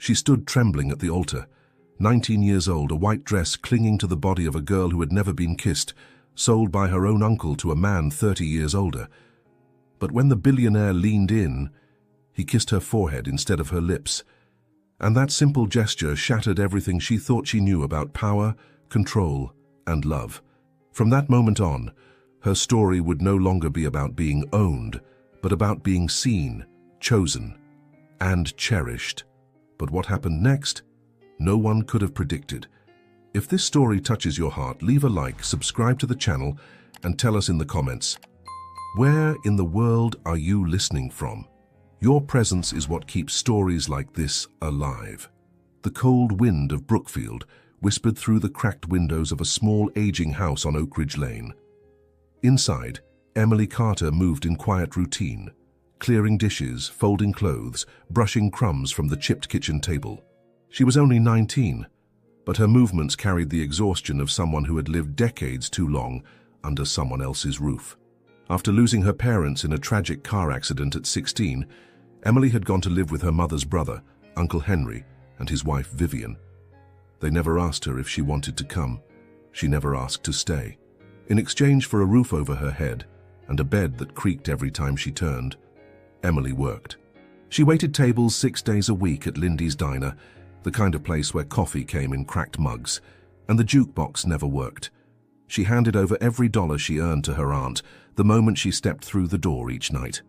She stood trembling at the altar, 19 years old, a white dress clinging to the body of a girl who had never been kissed, sold by her own uncle to a man 30 years older. But when the billionaire leaned in, he kissed her forehead instead of her lips, and that simple gesture shattered everything she thought she knew about power, control, and love. From that moment on, her story would no longer be about being owned, but about being seen, chosen, and cherished. But what happened next? No one could have predicted. If this story touches your heart, leave a like, subscribe to the channel, and tell us in the comments, where in the world are you listening from? Your presence is what keeps stories like this alive. The cold wind of Brookfield whispered through the cracked windows of a small aging house on Oak Ridge Lane. Inside, Emily Carter moved in quiet routine, clearing dishes, folding clothes, brushing crumbs from the chipped kitchen table. She was only 19, but her movements carried the exhaustion of someone who had lived decades too long under someone else's roof. After losing her parents in a tragic car accident at 16, Emily had gone to live with her mother's brother, Uncle Henry, and his wife Vivian. They never asked her if she wanted to come. She never asked to stay. In exchange for a roof over her head and a bed that creaked every time she turned, Emily worked. She waited tables 6 days a week at Lindy's Diner, the kind of place where coffee came in cracked mugs, and the jukebox never worked. She handed over every dollar she earned to her aunt the moment she stepped through the door each night.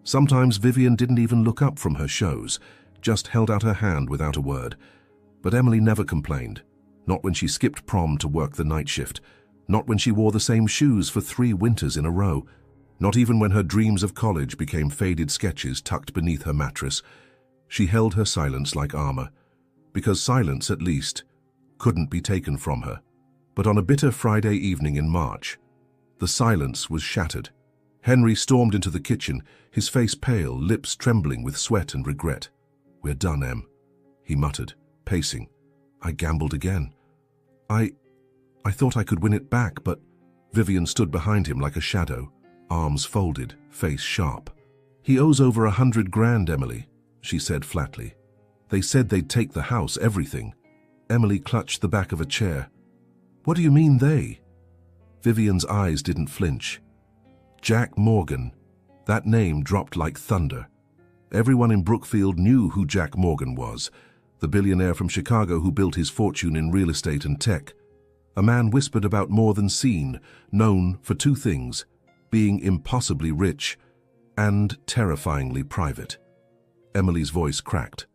Sometimes Vivian didn't even look up from her shows, just held out her hand without a word. But Emily never complained, not when she skipped prom to work the night shift, not when she wore the same shoes for 3 winters in a row, not even when her dreams of college became faded sketches tucked beneath her mattress. She held her silence like armor, because silence, at least, couldn't be taken from her. But on a bitter Friday evening in March, the silence was shattered. Henry stormed into the kitchen, his face pale, lips trembling with sweat and regret. "We're done, Em," he muttered, pacing. "I gambled again. I thought I could win it back, but..." Vivian stood behind him like a shadow, arms folded, face sharp. "He owes over 100 grand, Emily," she said flatly. "They said they'd take the house, everything." Emily clutched the back of a chair. "What do you mean, they?" Vivian's eyes didn't flinch. Jack Morgan. That name dropped like thunder. Everyone in Brookfield knew who Jack Morgan was, the billionaire from Chicago who built his fortune in real estate and tech. A man whispered about more than seen, known for 2 things, being impossibly rich and terrifyingly private. Emily's voice cracked.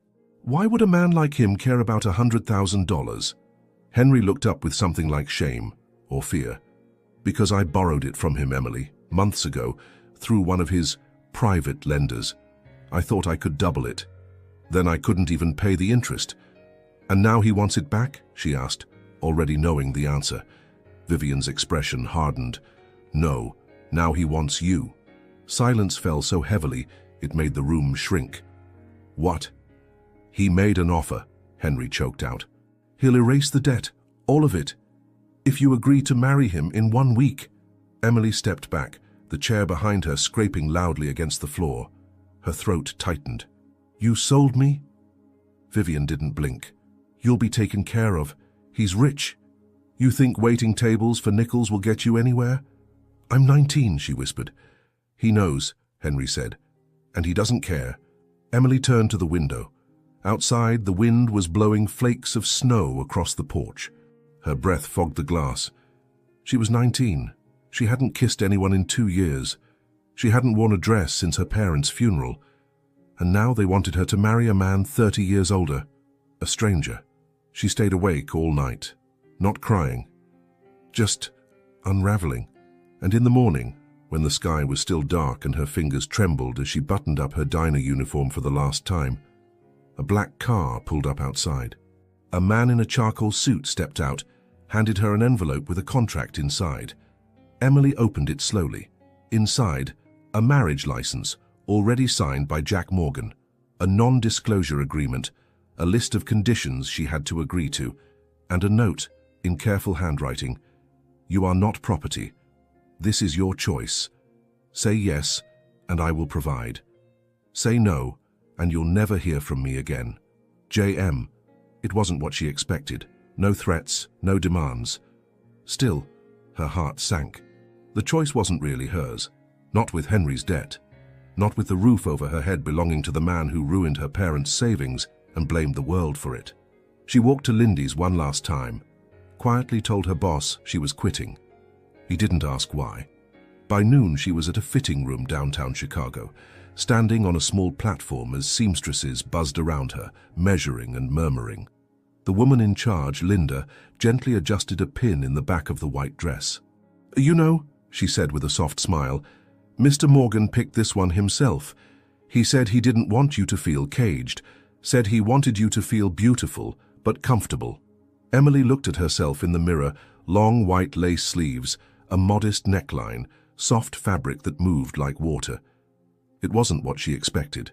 "Why would a man like him care about $100,000? Henry looked up with something like shame or fear. "Because I borrowed it from him, Emily, months ago, through one of his private lenders. I thought I could double it. Then I couldn't even pay the interest." "And now he wants it back?" she asked, already knowing the answer. Vivian's expression hardened. "No, now he wants you." Silence fell so heavily it made the room shrink. "What?" "He made an offer," Henry choked out. "He'll erase the debt, all of it, if you agree to marry him in 1 week." Emily stepped back, the chair behind her scraping loudly against the floor. Her throat tightened. "You sold me?" Vivian didn't blink. "You'll be taken care of. He's rich. You think waiting tables for nickels will get you anywhere?" "I'm 19, she whispered. "He knows," Henry said, "and he doesn't care." Emily turned to the window. Outside, the wind was blowing flakes of snow across the porch. Her breath fogged the glass. She was 19. She hadn't kissed anyone in 2 years. She hadn't worn a dress since her parents' funeral. And now they wanted her to marry a man 30 years older, a stranger. She stayed awake all night, not crying, just unraveling. And in the morning, when the sky was still dark and her fingers trembled as she buttoned up her diner uniform for the last time, a black car pulled up outside. A man in a charcoal suit stepped out, handed her an envelope with a contract inside. Emily opened it slowly. Inside, a marriage license, already signed by Jack Morgan, a non-disclosure agreement, a list of conditions she had to agree to, and a note, in careful handwriting. "You are not property. This is your choice. Say yes, and I will provide. Say no, and you'll never hear from me again." JM. It wasn't what she expected. No threats, no demands. Still, her heart sank. The choice wasn't really hers. Not with Henry's debt. Not with the roof over her head belonging to the man who ruined her parents' savings and blamed the world for it. She walked to Lindy's one last time, quietly told her boss she was quitting. He didn't ask why. By noon, she was at a fitting room downtown Chicago, standing on a small platform as seamstresses buzzed around her, measuring and murmuring. The woman in charge, Linda, gently adjusted a pin in the back of the white dress. "You know," she said with a soft smile, "Mr. Morgan picked this one himself. He said he didn't want you to feel caged, said he wanted you to feel beautiful, but comfortable." Emily looked at herself in the mirror, long white lace sleeves, a modest neckline, soft fabric that moved like water. It wasn't what she expected.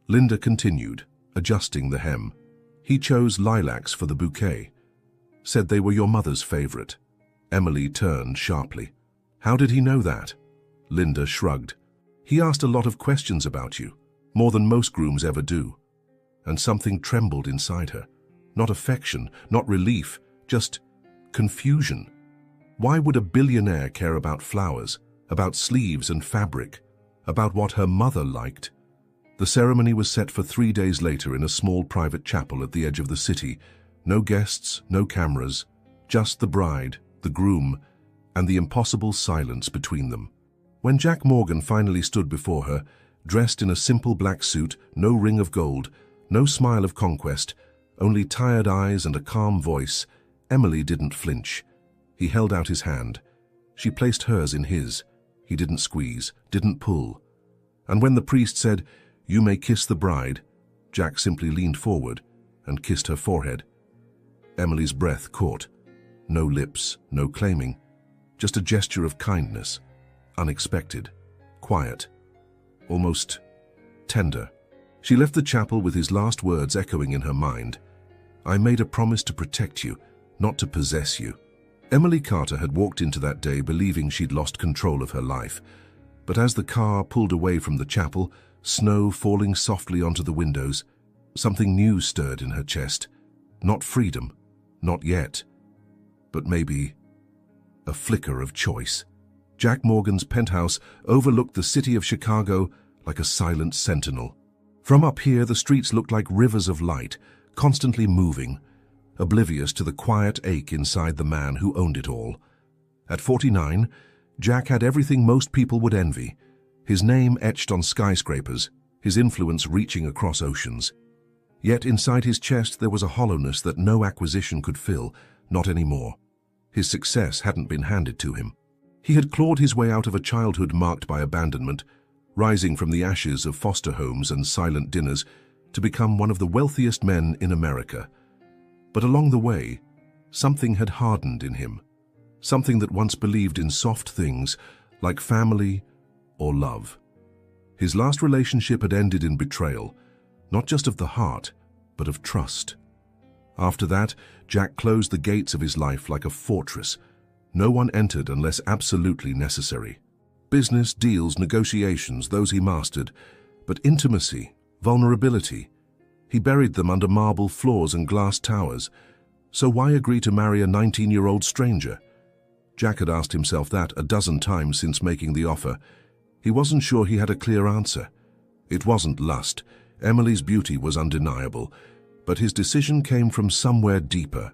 Linda continued, adjusting the hem. "He chose lilacs for the bouquet. Said they were your mother's favorite." Emily turned sharply. "How did he know that?" Linda shrugged. "He asked a lot of questions about you, more than most grooms ever do." And something trembled inside her. Not affection, not relief, just confusion. Why would a billionaire care about flowers, about sleeves and fabric, about what her mother liked? The ceremony was set for 3 days later in a small private chapel at the edge of the city. No guests, no cameras, just the bride, the groom, and the impossible silence between them. When Jack Morgan finally stood before her, dressed in a simple black suit, no ring of gold, no smile of conquest, only tired eyes and a calm voice, Emily didn't flinch. He held out his hand. She placed hers in his. He didn't squeeze, didn't pull. And when the priest said, "You may kiss the bride," Jack simply leaned forward and kissed her forehead. Emily's breath caught. No lips, no claiming, just a gesture of kindness, unexpected, quiet, almost tender. She left the chapel with his last words echoing in her mind. "I made a promise to protect you, not to possess you." Emily Carter had walked into that day believing she'd lost control of her life. But as the car pulled away from the chapel, snow falling softly onto the windows, something new stirred in her chest. Not freedom, not yet, but maybe a flicker of choice. Jack Morgan's penthouse overlooked the city of Chicago like a silent sentinel. From up here, the streets looked like rivers of light, constantly moving, oblivious to the quiet ache inside the man who owned it all. At 49, Jack had everything most people would envy. His name etched on skyscrapers, his influence reaching across oceans. Yet inside his chest there was a hollowness that no acquisition could fill, not anymore. His success hadn't been handed to him. He had clawed his way out of a childhood marked by abandonment, rising from the ashes of foster homes and silent dinners to become one of the wealthiest men in America. But along the way, something had hardened in him, something that once believed in soft things like family or love. His last relationship had ended in betrayal, not just of the heart, but of trust. After that, Jack closed the gates of his life like a fortress. No one entered unless absolutely necessary. Business, deals, negotiations, those he mastered, but intimacy, vulnerability, he buried them under marble floors and glass towers. So why agree to marry a 19-year-old stranger? Jack had asked himself that a dozen times since making the offer. He wasn't sure he had a clear answer. It wasn't lust. Emily's beauty was undeniable, but his decision came from somewhere deeper,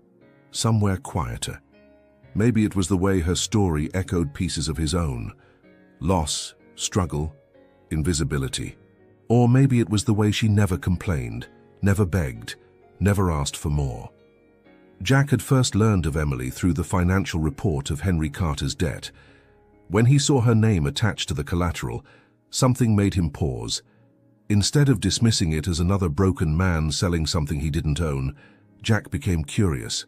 somewhere quieter. Maybe it was the way her story echoed pieces of his own. Loss, struggle, invisibility. Or maybe it was the way she never complained, never begged, never asked for more. Jack had first learned of Emily through the financial report of Henry Carter's debt. When he saw her name attached to the collateral, something made him pause. Instead of dismissing it as another broken man selling something he didn't own, Jack became curious.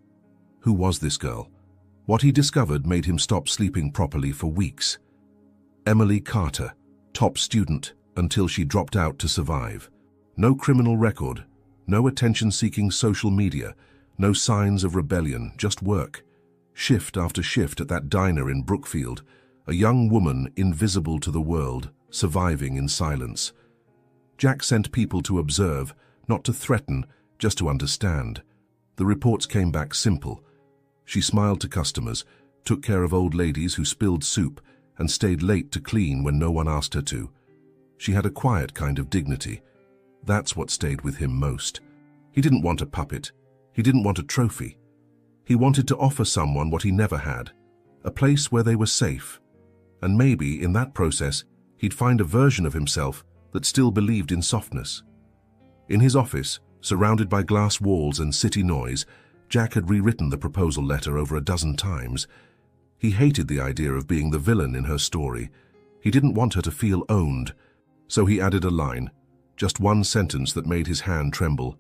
Who was this girl? What he discovered made him stop sleeping properly for weeks. Emily Carter, top student until she dropped out to survive. No criminal record, no attention-seeking social media, no signs of rebellion, just work. Shift after shift at that diner in Brookfield, a young woman invisible to the world, surviving in silence. Jack sent people to observe, not to threaten, just to understand. The reports came back simple. She smiled to customers, took care of old ladies who spilled soup, and stayed late to clean when no one asked her to. She had a quiet kind of dignity. That's what stayed with him most. He didn't want a puppet. He didn't want a trophy. He wanted to offer someone what he never had, a place where they were safe. And maybe, in that process, he'd find a version of himself that still believed in softness. In his office, surrounded by glass walls and city noise, Jack had rewritten the proposal letter over a dozen times. He hated the idea of being the villain in her story. He didn't want her to feel owned, so he added a line, just one sentence that made his hand tremble.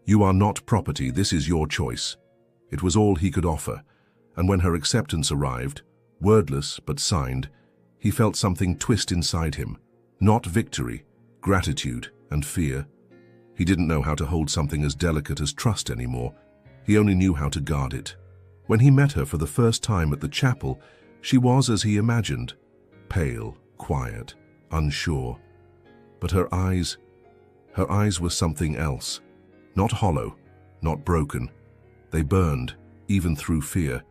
"You are not property, this is your choice." It was all he could offer, and when her acceptance arrived, wordless but signed, he felt something twist inside him. Not victory, gratitude and fear. He didn't know how to hold something as delicate as trust anymore. He only knew how to guard it. When he met her for the first time at the chapel, she was as he imagined, pale, quiet, unsure. But her eyes were something else. Not hollow, not broken. They burned, even through fear.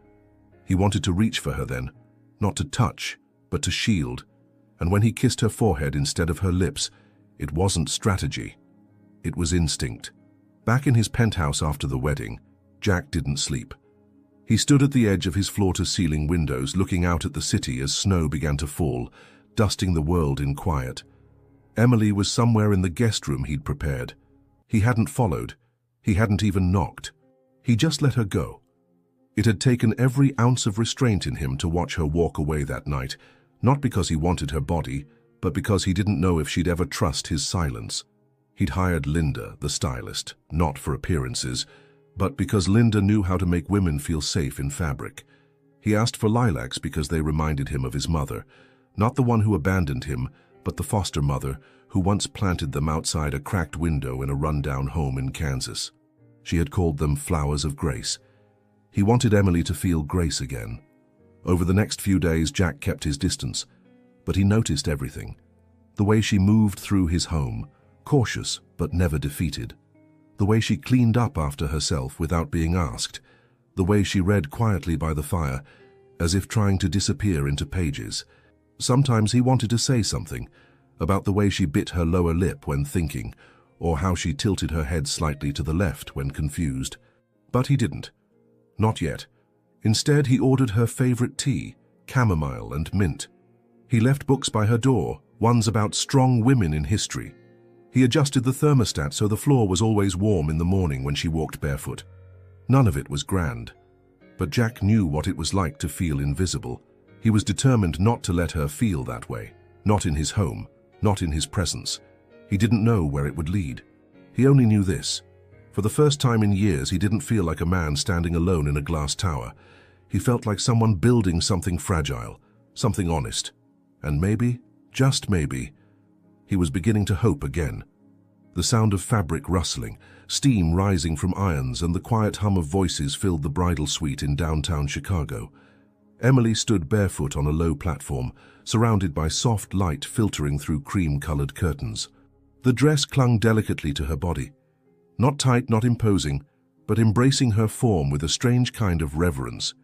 He wanted to reach for her then, not to touch, but to shield. And when he kissed her forehead instead of her lips, it wasn't strategy. It was instinct. Back in his penthouse after the wedding, Jack didn't sleep. He stood at the edge of his floor-to-ceiling windows looking out at the city as snow began to fall, dusting the world in quiet. Emily was somewhere in the guest room he'd prepared. He hadn't followed. He hadn't even knocked. He just let her go. It had taken every ounce of restraint in him to watch her walk away that night, not because he wanted her body, but because he didn't know if she'd ever trust his silence. He'd hired Linda, the stylist, not for appearances, but because Linda knew how to make women feel safe in fabric. He asked for lilacs because they reminded him of his mother, not the one who abandoned him, but the foster mother who once planted them outside a cracked window in a rundown home in Kansas. She had called them flowers of grace. He wanted Emily to feel grace again. Over the next few days, Jack kept his distance, but he noticed everything. The way she moved through his home, cautious but never defeated. The way she cleaned up after herself without being asked. The way she read quietly by the fire, as if trying to disappear into pages. Sometimes he wanted to say something about the way she bit her lower lip when thinking, or how she tilted her head slightly to the left when confused. But he didn't. Not yet. Instead, he ordered her favorite tea, chamomile and mint. He left books by her door, ones about strong women in history. He adjusted the thermostat so the floor was always warm in the morning when she walked barefoot. None of it was grand. But Jack knew what it was like to feel invisible. He was determined not to let her feel that way. Not in his home, not in his presence. He didn't know where it would lead. He only knew this. For the first time in years, he didn't feel like a man standing alone in a glass tower. He felt like someone building something fragile, something honest. And maybe, just maybe, he was beginning to hope again. The sound of fabric rustling, steam rising from irons, and the quiet hum of voices filled the bridal suite in downtown Chicago. Emily stood barefoot on a low platform, surrounded by soft light filtering through cream-colored curtains. The dress clung delicately to her body. Not tight, not imposing, but embracing her form with a strange kind of reverence.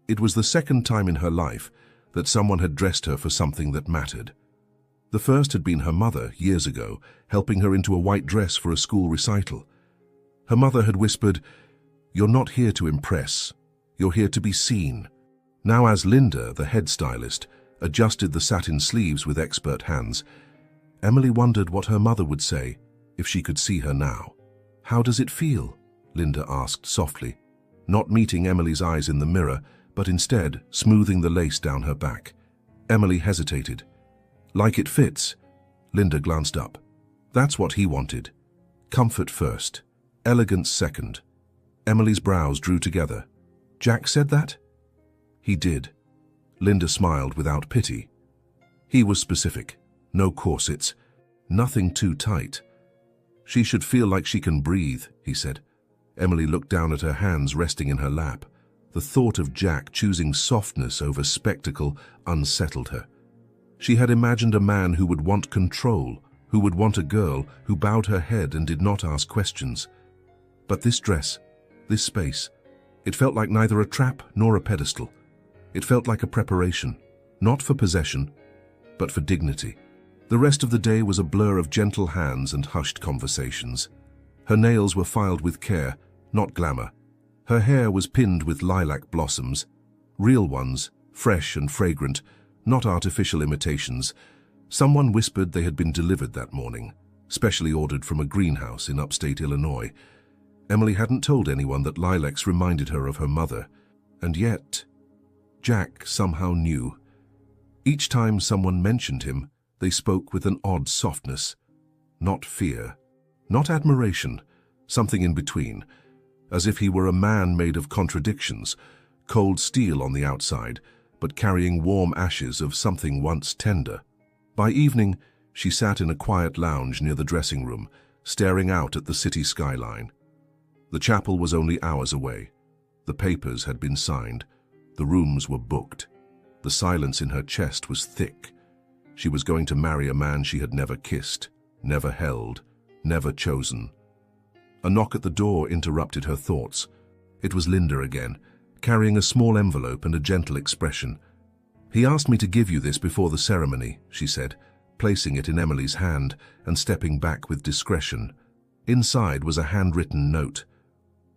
It was the second time in her life that someone had dressed her for something that mattered. The first had been her mother, years ago, helping her into a white dress for a school recital. Her mother had whispered, "You're not here to impress, you're here to be seen." Now as Linda, the head stylist, adjusted the satin sleeves with expert hands, Emily wondered what her mother would say if she could see her now. "How does it feel?" Linda asked softly, not meeting Emily's eyes in the mirror, but instead smoothing the lace down her back. Emily hesitated. "Like it fits." Linda glanced up. That's what he wanted. Comfort first, elegance second. Emily's brows drew together. "Jack said that?" "He did." Linda smiled without pity. He was specific. No corsets. Nothing too tight. "She should feel like she can breathe," he said. Emily looked down at her hands resting in her lap. The thought of Jack choosing softness over spectacle unsettled her. She had imagined a man who would want control, who would want a girl who bowed her head and did not ask questions. But this dress, this space, it felt like neither a trap nor a pedestal. It felt like a preparation, not for possession, but for dignity. The rest of the day was a blur of gentle hands and hushed conversations. Her nails were filed with care, not glamour. Her hair was pinned with lilac blossoms, real ones, fresh and fragrant, not artificial imitations. Someone whispered they had been delivered that morning, specially ordered from a greenhouse in upstate Illinois. Emily hadn't told anyone that lilacs reminded her of her mother, and yet Jack somehow knew. Each time someone mentioned him, they spoke with an odd softness, not fear, not admiration, something in between, as if he were a man made of contradictions, cold steel on the outside, but carrying warm ashes of something once tender. By evening, she sat in a quiet lounge near the dressing room, staring out at the city skyline. The chapel was only hours away. The papers had been signed. The rooms were booked. The silence in her chest was thick. She was going to marry a man she had never kissed, never held, never chosen. A knock at the door interrupted her thoughts. It was Linda again, carrying a small envelope and a gentle expression. "He asked me to give you this before the ceremony," she said, placing it in Emily's hand and stepping back with discretion. Inside was a handwritten note.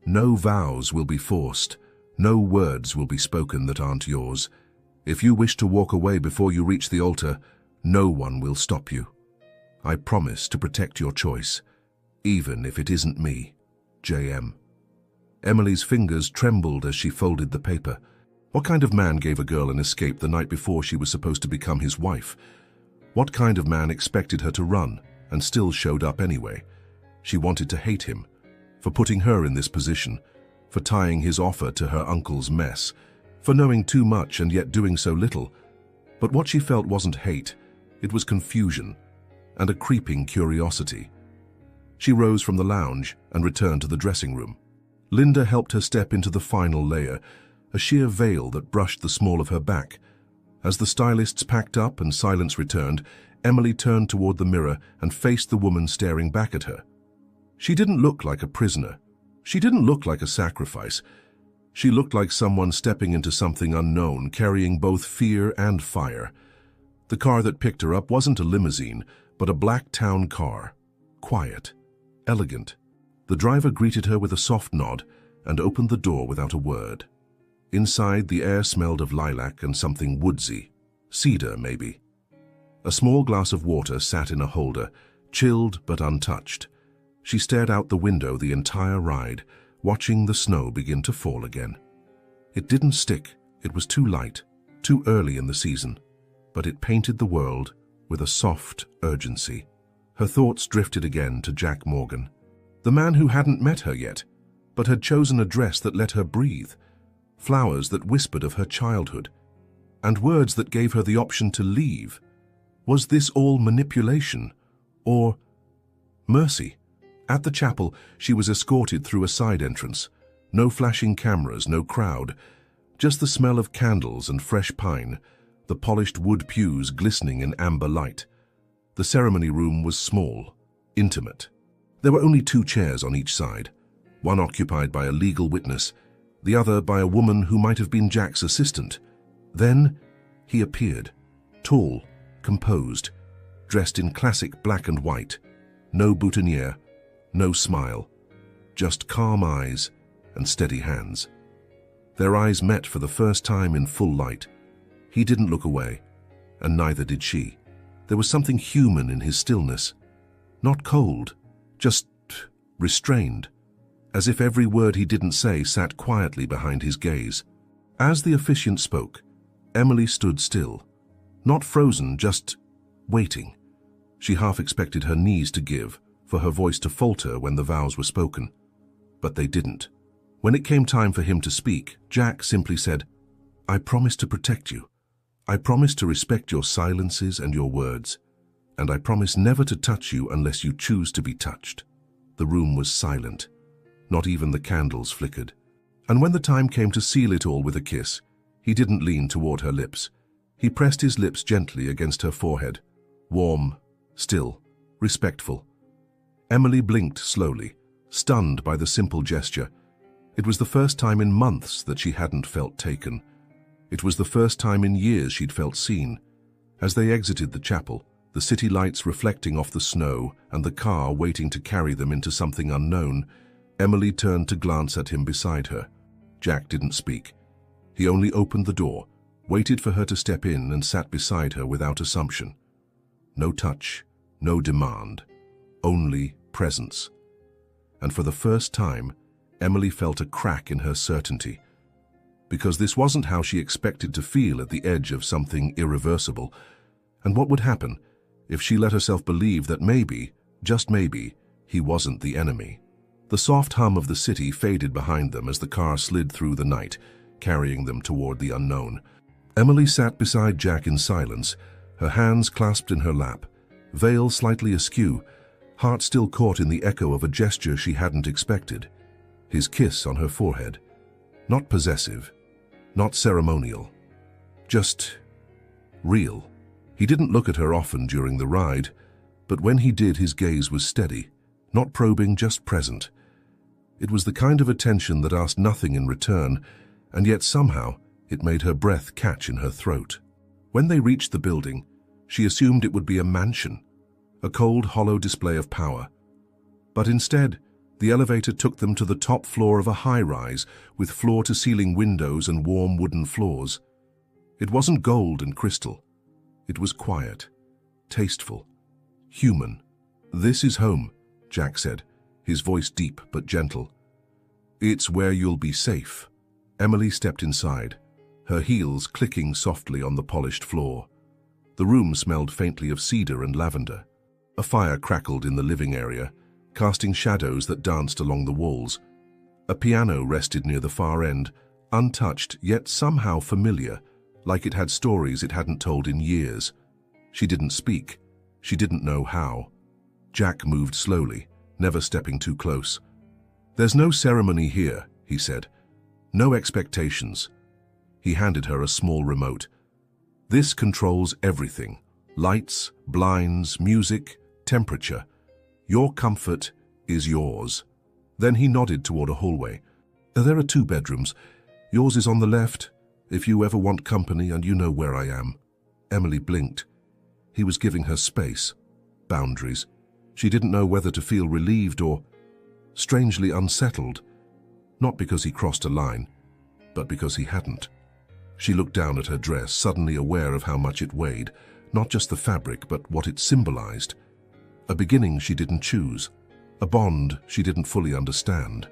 "No vows will be forced. No words will be spoken that aren't yours. If you wish to walk away before you reach the altar, no one will stop you. I promise to protect your choice, even if it isn't me, J.M." Emily's fingers trembled as she folded the paper. What kind of man gave a girl an escape the night before she was supposed to become his wife? What kind of man expected her to run and still showed up anyway? She wanted to hate him for putting her in this position, for tying his offer to her uncle's mess, for knowing too much and yet doing so little. But what she felt wasn't hate, it was confusion and a creeping curiosity. She rose from the lounge and returned to the dressing room. Linda helped her step into the final layer, a sheer veil that brushed the small of her back. As the stylists packed up and silence returned, Emily turned toward the mirror and faced the woman staring back at her. She didn't look like a prisoner. She didn't look like a sacrifice. She looked like someone stepping into something unknown, carrying both fear and fire. The car that picked her up wasn't a limousine, but a black town car. Quiet, elegant. The driver greeted her with a soft nod and opened the door without a word. Inside, the air smelled of lilac and something woodsy. Cedar, maybe. A small glass of water sat in a holder, chilled but untouched. She stared out the window the entire ride, watching the snow begin to fall again. It didn't stick. It was too light, too early in the season. But it painted the world with a soft urgency. Her thoughts drifted again to Jack Morgan, the man who hadn't met her yet, but had chosen a dress that let her breathe, flowers that whispered of her childhood, and words that gave her the option to leave. Was this all manipulation, or mercy? At the chapel, she was escorted through a side entrance. No flashing cameras, no crowd, just the smell of candles and fresh pine, the polished wood pews glistening in amber light. The ceremony room was small, intimate. There were only 2 chairs on each side, one occupied by a legal witness, the other by a woman who might have been Jack's assistant. Then he appeared, tall, composed, dressed in classic black and white, no boutonniere, no smile, just calm eyes and steady hands. Their eyes met for the first time in full light. He didn't look away, and neither did she. There was something human in his stillness, not cold, just restrained, as if every word he didn't say sat quietly behind his gaze. As the officiant spoke, Emily stood still, not frozen, just waiting. She half expected her knees to give, for her voice to falter when the vows were spoken. But they didn't. When it came time for him to speak, Jack simply said, "I promise to protect you. I promise to respect your silences and your words. And I promise never to touch you unless you choose to be touched." The room was silent. Not even the candles flickered. And when the time came to seal it all with a kiss, he didn't lean toward her lips. He pressed his lips gently against her forehead, warm, still, respectful. Emily blinked slowly, stunned by the simple gesture. It was the first time in months that she hadn't felt taken. It was the first time in years she'd felt seen. As they exited the chapel, the city lights reflecting off the snow and the car waiting to carry them into something unknown, Emily turned to glance at him beside her. Jack didn't speak. He only opened the door, waited for her to step in, and sat beside her without assumption. No touch, no demand, only presence. And for the first time, Emily felt a crack in her certainty. Because this wasn't how she expected to feel at the edge of something irreversible. And what would happen if she let herself believe that maybe, just maybe, he wasn't the enemy? The soft hum of the city faded behind them as the car slid through the night, carrying them toward the unknown. Emily sat beside Jack in silence, her hands clasped in her lap, veil slightly askew, heart still caught in the echo of a gesture she hadn't expected. His kiss on her forehead. Not possessive, not ceremonial, just real. He didn't look at her often during the ride, but when he did, his gaze was steady, not probing, just present. It was the kind of attention that asked nothing in return, and yet somehow it made her breath catch in her throat. When they reached the building, she assumed it would be a mansion, a cold, hollow display of power. But instead, the elevator took them to the top floor of a high-rise with floor-to-ceiling windows and warm wooden floors. It wasn't gold and crystal. It was quiet, tasteful, human. "This is home," Jack said, his voice deep but gentle. "It's where you'll be safe." Emily stepped inside, her heels clicking softly on the polished floor. The room smelled faintly of cedar and lavender. A fire crackled in the living area, casting shadows that danced along the walls. A piano rested near the far end, untouched yet somehow familiar, like it had stories it hadn't told in years. She didn't speak. She didn't know how. Jack moved slowly, never stepping too close. "There's no ceremony here," he said. "No expectations." He handed her a small remote. "This controls everything. Lights, blinds, music, temperature. Your comfort is yours." Then he nodded toward a hallway. "There are 2 bedrooms. Yours is on the left, if you ever want company, and you know where I am." Emily blinked. He was giving her space, boundaries. She didn't know whether to feel relieved or strangely unsettled. Not because he crossed a line, but because he hadn't. She looked down at her dress, suddenly aware of how much it weighed, not just the fabric, but what it symbolized. A beginning she didn't choose, a bond she didn't fully understand.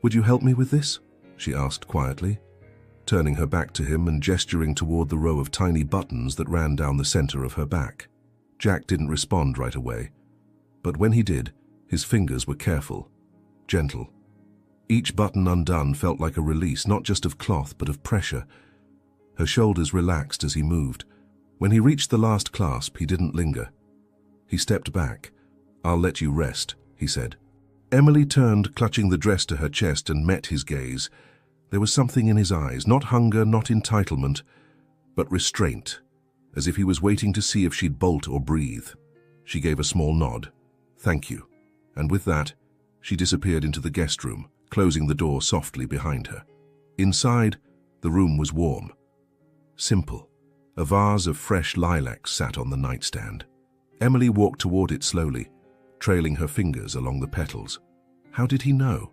"Would you help me with this?" she asked quietly, turning her back to him and gesturing toward the row of tiny buttons that ran down the center of her back. Jack didn't respond right away, but when he did, his fingers were careful, gentle. Each button undone felt like a release, not just of cloth, but of pressure. Her shoulders relaxed as he moved. When he reached the last clasp, he didn't linger. He stepped back. "I'll let you rest," he said. Emily turned, clutching the dress to her chest, and met his gaze. There was something in his eyes, not hunger, not entitlement, but restraint, as if he was waiting to see if she'd bolt or breathe. She gave a small nod. "Thank you." And with that, she disappeared into the guest room, closing the door softly behind her. Inside, the room was warm. Simple. A vase of fresh lilacs sat on the nightstand. Emily walked toward it slowly, trailing her fingers along the petals. How did he know?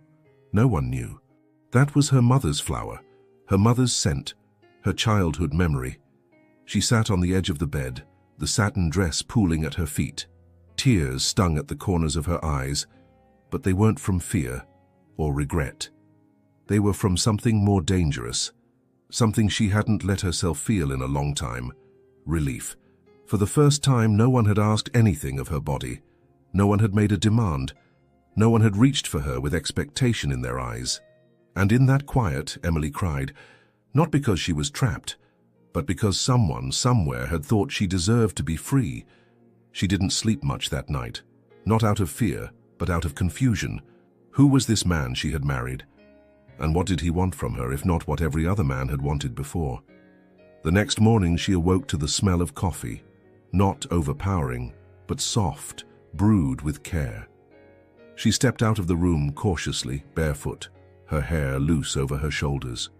No one knew. That was her mother's flower, her mother's scent, her childhood memory. She sat on the edge of the bed, the satin dress pooling at her feet. Tears stung at the corners of her eyes, but they weren't from fear or regret. They were from something more dangerous, something she hadn't let herself feel in a long time: relief. For the first time, no one had asked anything of her body. No one had made a demand. No one had reached for her with expectation in their eyes. And in that quiet, Emily cried, not because she was trapped, but because someone, somewhere, had thought she deserved to be free. She didn't sleep much that night, not out of fear, but out of confusion. Who was this man she had married? And what did he want from her, if not what every other man had wanted before? The next morning she awoke to the smell of coffee, not overpowering, but soft, brewed with care. She stepped out of the room cautiously, barefoot, her hair loose over her shoulders.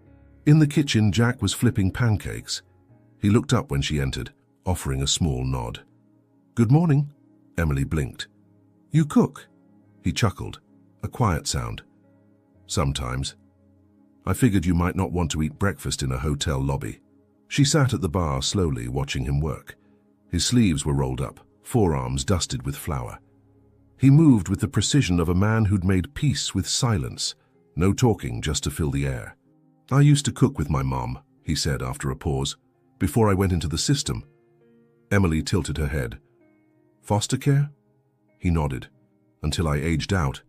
In the kitchen, Jack was flipping pancakes. He looked up when she entered, offering a small nod. "Good morning," Emily blinked. "You cook?" He chuckled, a quiet sound. "Sometimes. I figured you might not want to eat breakfast in a hotel lobby." She sat at the bar slowly, watching him work. His sleeves were rolled up, forearms dusted with flour. He moved with the precision of a man who'd made peace with silence, no talking just to fill the air. "I used to cook with my mom," he said after a pause, "before I went into the system." Emily tilted her head. "Foster care?" He nodded. "Until I aged out."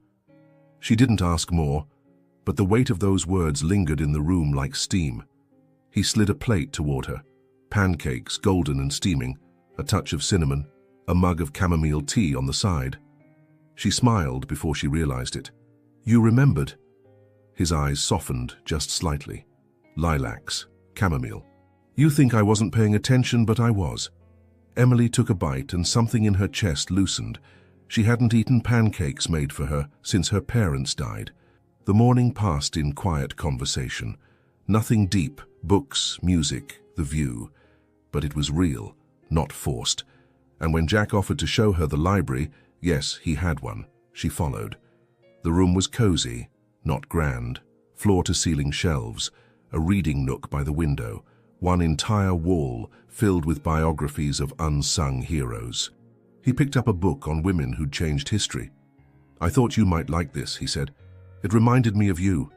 She didn't ask more, but the weight of those words lingered in the room like steam. He slid a plate toward her, pancakes, golden and steaming, a touch of cinnamon, a mug of chamomile tea on the side. She smiled before she realized it. "You remembered." His eyes softened just slightly. "Lilacs, chamomile. You think I wasn't paying attention, but I was." Emily took a bite and something in her chest loosened. She hadn't eaten pancakes made for her since her parents died. The morning passed in quiet conversation. Nothing deep, books, music, the view. But it was real, not forced. And when Jack offered to show her the library, yes, he had one, she followed. The room was cozy, not grand. Floor-to-ceiling shelves, a reading nook by the window, one entire wall filled with biographies of unsung heroes. He picked up a book on women who'd changed history. "I thought you might like this," he said. "It reminded me of you."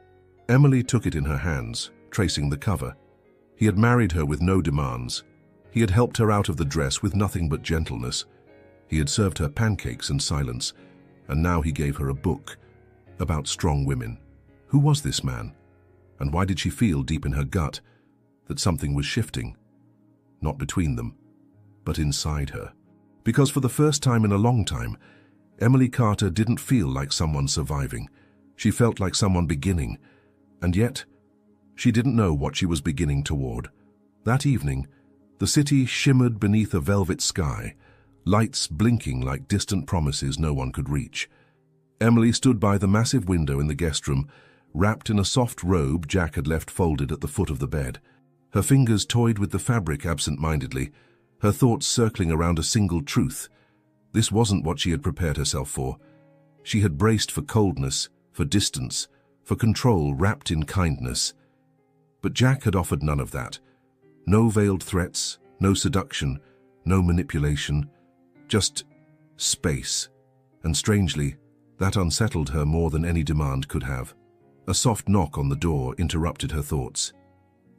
Emily took it in her hands, tracing the cover. He had married her with no demands. He had helped her out of the dress with nothing but gentleness. He had served her pancakes in silence, and now he gave her a book about strong women. Who was this man? And why did she feel deep in her gut that something was shifting? Not between them, but inside her. Because for the first time in a long time, Emily Carter didn't feel like someone surviving. She felt like someone beginning, and yet she didn't know what she was beginning toward. That evening, the city shimmered beneath a velvet sky, lights blinking like distant promises no one could reach. Emily stood by the massive window in the guest room, wrapped in a soft robe Jack had left folded at the foot of the bed. Her fingers toyed with the fabric absent-mindedly, her thoughts circling around a single truth. This wasn't what she had prepared herself for. She had braced for coldness, for distance, for control wrapped in kindness. But Jack had offered none of that. No veiled threats, no seduction, no manipulation, just space. And strangely, that unsettled her more than any demand could have. A soft knock on the door interrupted her thoughts.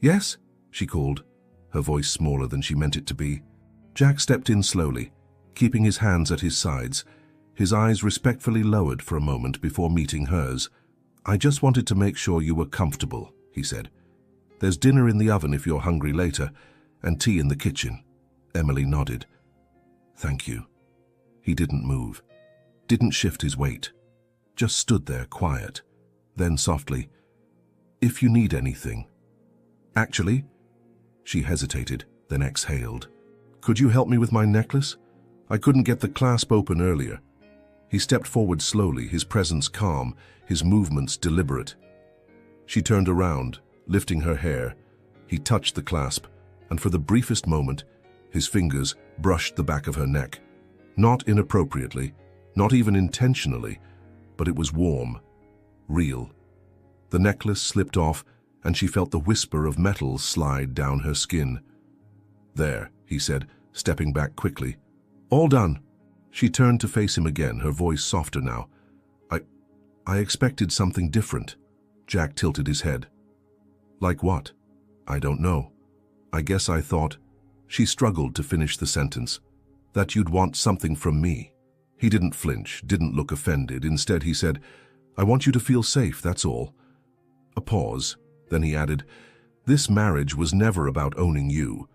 "Yes?" she called, her voice smaller than she meant it to be. Jack stepped in slowly, keeping his hands at his sides, his eyes respectfully lowered for a moment before meeting hers. "I just wanted to make sure you were comfortable," he said. "There's dinner in the oven if you're hungry later, and tea in the kitchen." Emily nodded. "Thank you." He didn't move, didn't shift his weight, just stood there quiet. Then softly, "If you need anything." "Actually," she hesitated, then exhaled. "Could you help me with my necklace? I couldn't get the clasp open earlier." He stepped forward slowly, his presence calm, his movements deliberate. She turned around, lifting her hair. He touched the clasp, and for the briefest moment, his fingers brushed the back of her neck. Not inappropriately, not even intentionally, but it was warm, real. The necklace slipped off, and she felt the whisper of metal slide down her skin. "There," he said, stepping back quickly. "All done." She turned to face him again, her voice softer now. I expected something different." Jack tilted his head. "Like what?" "I don't know. I guess I thought..." She struggled to finish the sentence. "That you'd want something from me." He didn't flinch, didn't look offended. Instead, he said, "I want you to feel safe, that's all." A pause. Then he added, "This marriage was never about owning you.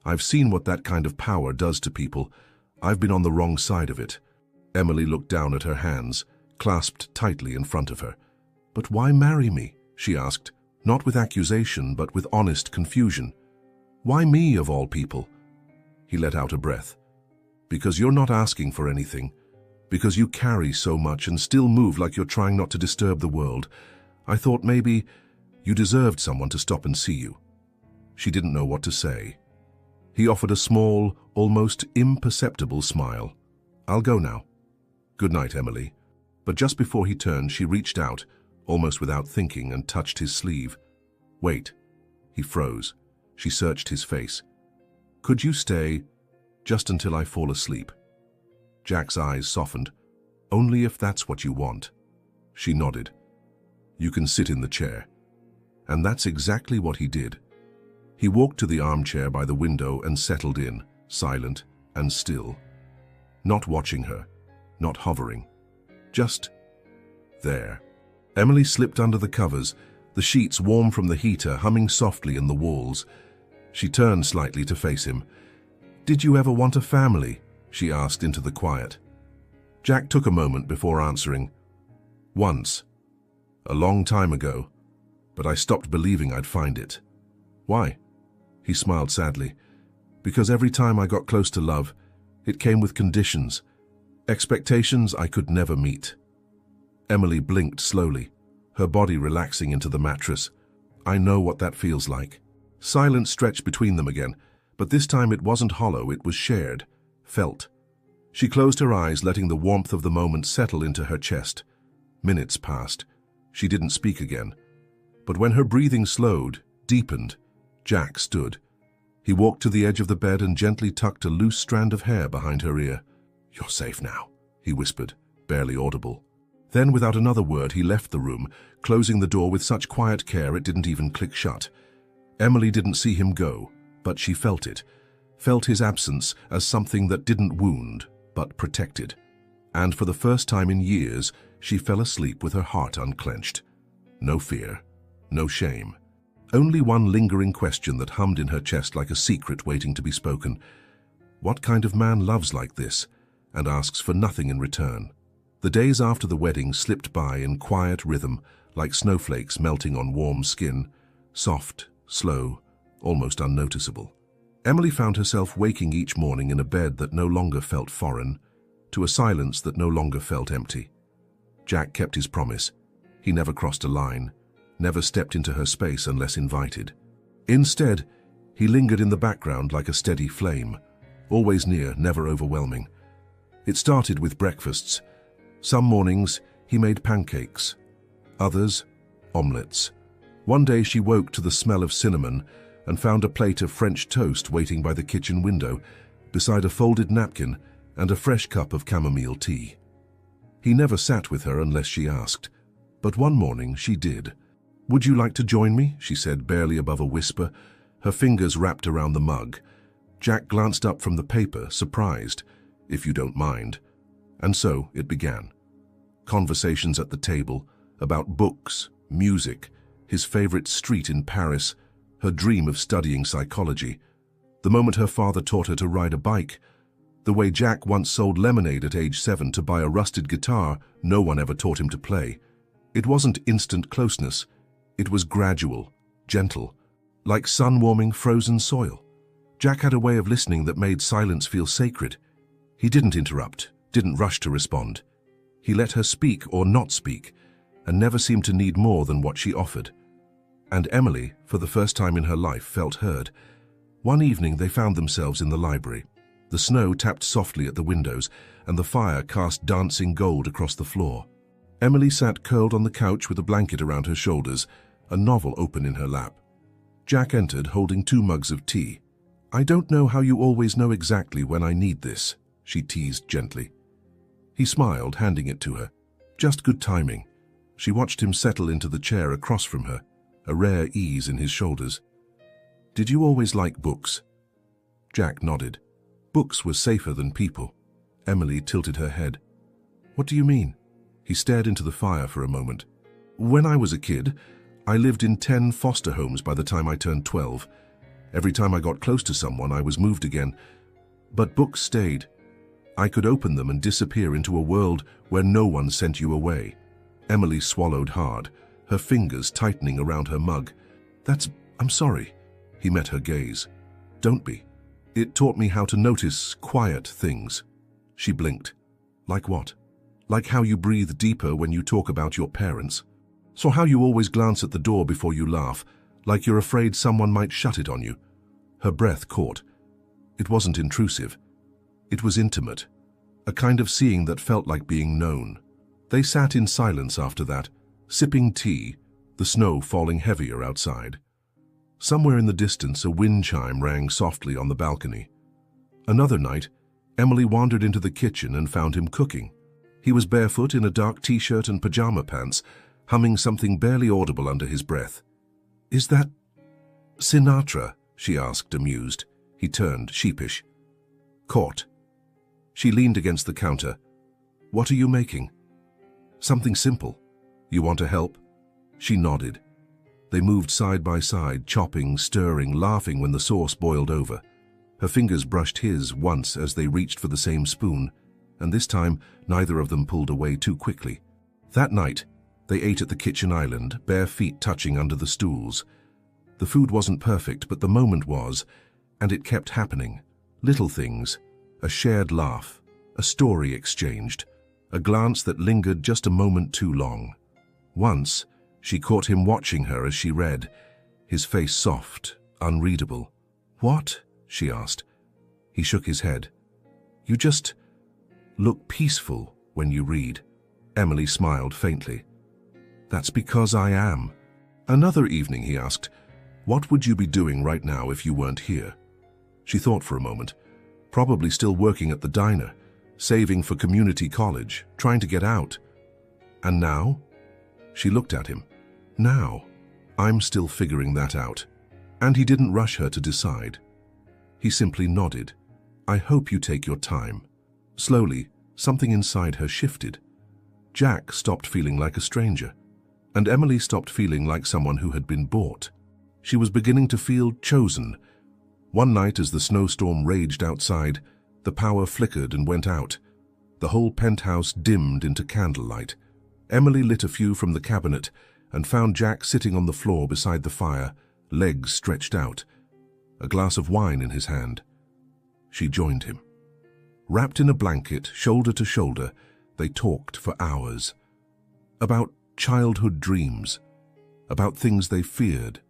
I've seen what that kind of power does to people. I've been on the wrong side of it." Emily looked down at her hands, clasped tightly in front of her. "But why marry me?" she asked, not with accusation, but with honest confusion. "Why me, of all people?" He let out a breath. "Because you're not asking for anything. Because you carry so much and still move like you're trying not to disturb the world. I thought maybe you deserved someone to stop and see you." She didn't know what to say. He offered a small, almost imperceptible smile. "I'll go now. Good night, Emily." But just before he turned, she reached out, almost without thinking, and touched his sleeve. "Wait." He froze. She searched his face. "Could you stay just until I fall asleep?" Jack's eyes softened. "Only if that's what you want." She nodded. "You can sit in the chair." And that's exactly what he did. He walked to the armchair by the window and settled in, silent and still. Not watching her, not hovering. Just there. Emily slipped under the covers, the sheets warm from the heater humming softly in the walls. She turned slightly to face him. "Did you ever want a family?" she asked into the quiet. Jack took a moment before answering. "Once. A long time ago. But I stopped believing I'd find it." "Why?" He smiled sadly. "Because every time I got close to love, it came with conditions. Expectations I could never meet." Emily blinked slowly, her body relaxing into the mattress. "I know what that feels like." Silence stretched between them again, but this time it wasn't hollow, it was shared, felt. She closed her eyes, letting the warmth of the moment settle into her chest. Minutes passed. She didn't speak again. But when her breathing slowed, deepened, Jack stood. He walked to the edge of the bed and gently tucked a loose strand of hair behind her ear. "You're safe now," he whispered, barely audible. Then, without another word, he left the room, closing the door with such quiet care it didn't even click shut. Emily didn't see him go, but she felt it. Felt his absence as something that didn't wound, but protected. And for the first time in years, she fell asleep with her heart unclenched. No fear, no shame. Only one lingering question that hummed in her chest like a secret waiting to be spoken. What kind of man loves like this, and asks for nothing in return? The days after the wedding slipped by in quiet rhythm, like snowflakes melting on warm skin, soft, slow, almost unnoticeable. Emily found herself waking each morning in a bed that no longer felt foreign, to a silence that no longer felt empty. Jack kept his promise. He never crossed a line, never stepped into her space unless invited. Instead, he lingered in the background like a steady flame, always near, never overwhelming. It started with breakfasts. Some mornings, he made pancakes. Others, omelettes. One day she woke to the smell of cinnamon and found a plate of French toast waiting by the kitchen window, beside a folded napkin and a fresh cup of chamomile tea. He never sat with her unless she asked, but one morning she did. "Would you like to join me?" she said, barely above a whisper, her fingers wrapped around the mug. Jack glanced up from the paper, surprised. "If you don't mind." And so it began. Conversations at the table, about books, music, his favorite street in Paris, her dream of studying psychology, the moment her father taught her to ride a bike, the way Jack once sold lemonade at age 7 to buy a rusted guitar no one ever taught him to play. It wasn't instant closeness. It was gradual, gentle, like sun-warming frozen soil. Jack had a way of listening that made silence feel sacred. He didn't interrupt, didn't rush to respond. He let her speak or not speak, and never seemed to need more than what she offered. And Emily, for the first time in her life, felt heard. One evening they found themselves in the library. The snow tapped softly at the windows, and the fire cast dancing gold across the floor. Emily sat curled on the couch with a blanket around her shoulders, a novel open in her lap. Jack entered, holding 2 mugs of tea. "I don't know how you always know exactly when I need this," she teased gently. He smiled, handing it to her. Just good timing. She watched him settle into the chair across from her, a rare ease in his shoulders. "Did you always like books?" Jack nodded. Books were safer than people. Emily tilted her head. "What do you mean?" He stared into the fire for a moment. "When I was a kid, I lived in 10 foster homes by the time I turned 12. Every time I got close to someone, I was moved again. But books stayed. I could open them and disappear into a world where no one sent you away." Emily swallowed hard, her fingers tightening around her mug. I'm sorry." He met her gaze. "Don't be. It taught me how to notice quiet things." She blinked. "Like what?" Like how you breathe deeper when you talk about your parents. Saw how you always glance at the door before you laugh, like you're afraid someone might shut it on you. Her breath caught. It wasn't intrusive. It was intimate. A kind of seeing that felt like being known. They sat in silence after that, sipping tea, the snow falling heavier outside. Somewhere in the distance, a wind chime rang softly on the balcony. Another night, Emily wandered into the kitchen and found him cooking. He was barefoot in a dark t-shirt and pajama pants, humming something barely audible under his breath. "Is that Sinatra?" she asked, amused. He turned, sheepish. "Caught." She leaned against the counter. "What are you making?" "Something simple. You want to help?" She nodded. They moved side by side, chopping, stirring, laughing when the sauce boiled over. Her fingers brushed his once as they reached for the same spoon, and this time neither of them pulled away too quickly. That night, they ate at the kitchen island, bare feet touching under the stools. The food wasn't perfect, but the moment was, and it kept happening. Little things, a shared laugh, a story exchanged, a glance that lingered just a moment too long. Once, she caught him watching her as she read, his face soft, unreadable. "What?" she asked. He shook his head. "You just look peaceful when you read." Emily smiled faintly. "That's because I am." Another evening, he asked, "What would you be doing right now if you weren't here?" She thought for a moment. Probably still working at the diner, saving for community college, trying to get out. "And now?" She looked at him. "Now, I'm still figuring that out." And he didn't rush her to decide. He simply nodded. "I hope you take your time." Slowly, something inside her shifted. Jack stopped feeling like a stranger, and Emily stopped feeling like someone who had been bought. She was beginning to feel chosen. One night, as the snowstorm raged outside, the power flickered and went out. The whole penthouse dimmed into candlelight. Emily lit a few from the cabinet and found Jack sitting on the floor beside the fire, legs stretched out, a glass of wine in his hand. She joined him. Wrapped in a blanket, shoulder to shoulder, they talked for hours. About childhood dreams, about things they feared,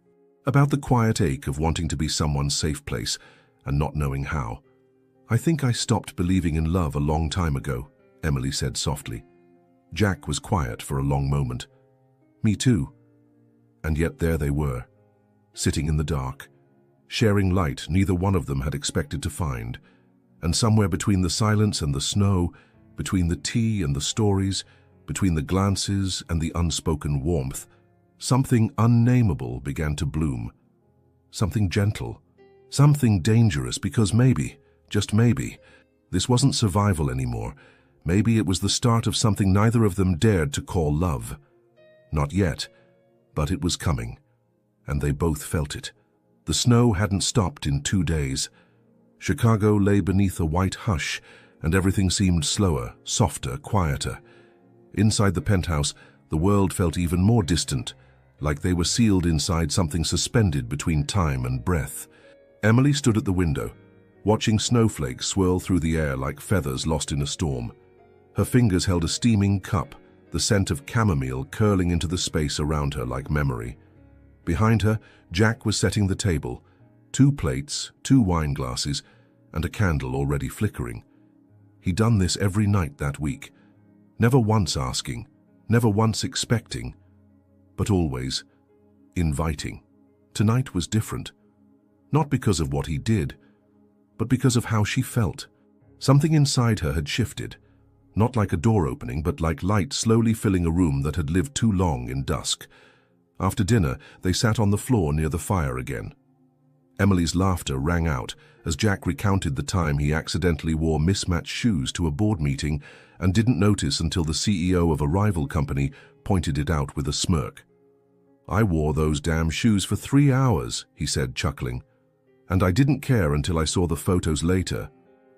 about the quiet ache of wanting to be someone's safe place and not knowing how. "I think I stopped believing in love a long time ago," Emily said softly. Jack was quiet for a long moment. "Me too." And yet there they were, sitting in the dark, sharing light neither one of them had expected to find. And somewhere between the silence and the snow, between the tea and the stories, between the glances and the unspoken warmth, something unnameable began to bloom. Something gentle, something dangerous, because maybe, just maybe, this wasn't survival anymore. Maybe it was the start of something neither of them dared to call love. Not yet, but it was coming, and they both felt it. The snow hadn't stopped in 2 days. Chicago lay beneath a white hush, and everything seemed slower, softer, quieter. Inside the penthouse, the world felt even more distant, like they were sealed inside something suspended between time and breath. Emily stood at the window, watching snowflakes swirl through the air like feathers lost in a storm. Her fingers held a steaming cup, the scent of chamomile curling into the space around her like memory. Behind her, Jack was setting the table, 2 plates, 2 wine glasses, and a candle already flickering. He'd done this every night that week, never once asking, never once expecting, but always inviting. Tonight was different, not because of what he did, but because of how she felt. Something inside her had shifted, not like a door opening, but like light slowly filling a room that had lived too long in dusk. After dinner, they sat on the floor near the fire again. Emily's laughter rang out as Jack recounted the time he accidentally wore mismatched shoes to a board meeting and didn't notice until the CEO of a rival company pointed it out with a smirk. "I wore those damn shoes for 3 hours," he said, chuckling. "And I didn't care until I saw the photos later."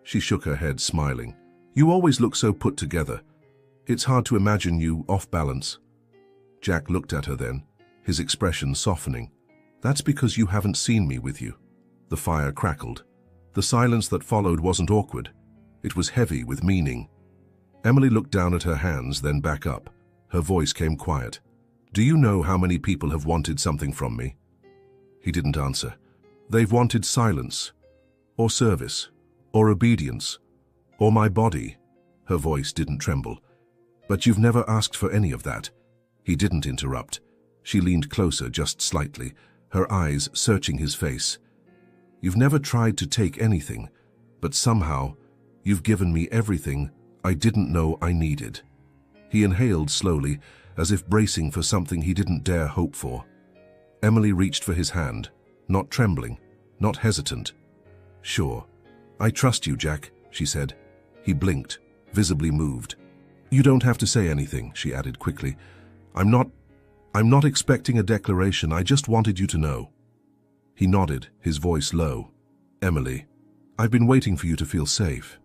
She shook her head, smiling. "You always look so put together. It's hard to imagine you off balance." Jack looked at her then, his expression softening. "That's because you haven't seen me with you." The fire crackled. The silence that followed wasn't awkward. It was heavy with meaning. Emily looked down at her hands, then back up. Her voice came quiet. "Do you know how many people have wanted something from me?" He didn't answer. "They've wanted silence, or service, or obedience, or my body." Her voice didn't tremble. "But you've never asked for any of that." He didn't interrupt. She leaned closer, just slightly, her eyes searching his face. "You've never tried to take anything, but somehow you've given me everything I didn't know I needed." He inhaled slowly, as if bracing for something he didn't dare hope for. Emily reached for his hand, not trembling, not hesitant. "Sure. I trust you, Jack," she said. He blinked, visibly moved. "You don't have to say anything," she added quickly. I'm not expecting a declaration. I just wanted you to know." He nodded, his voice low. "Emily, I've been waiting for you to feel safe.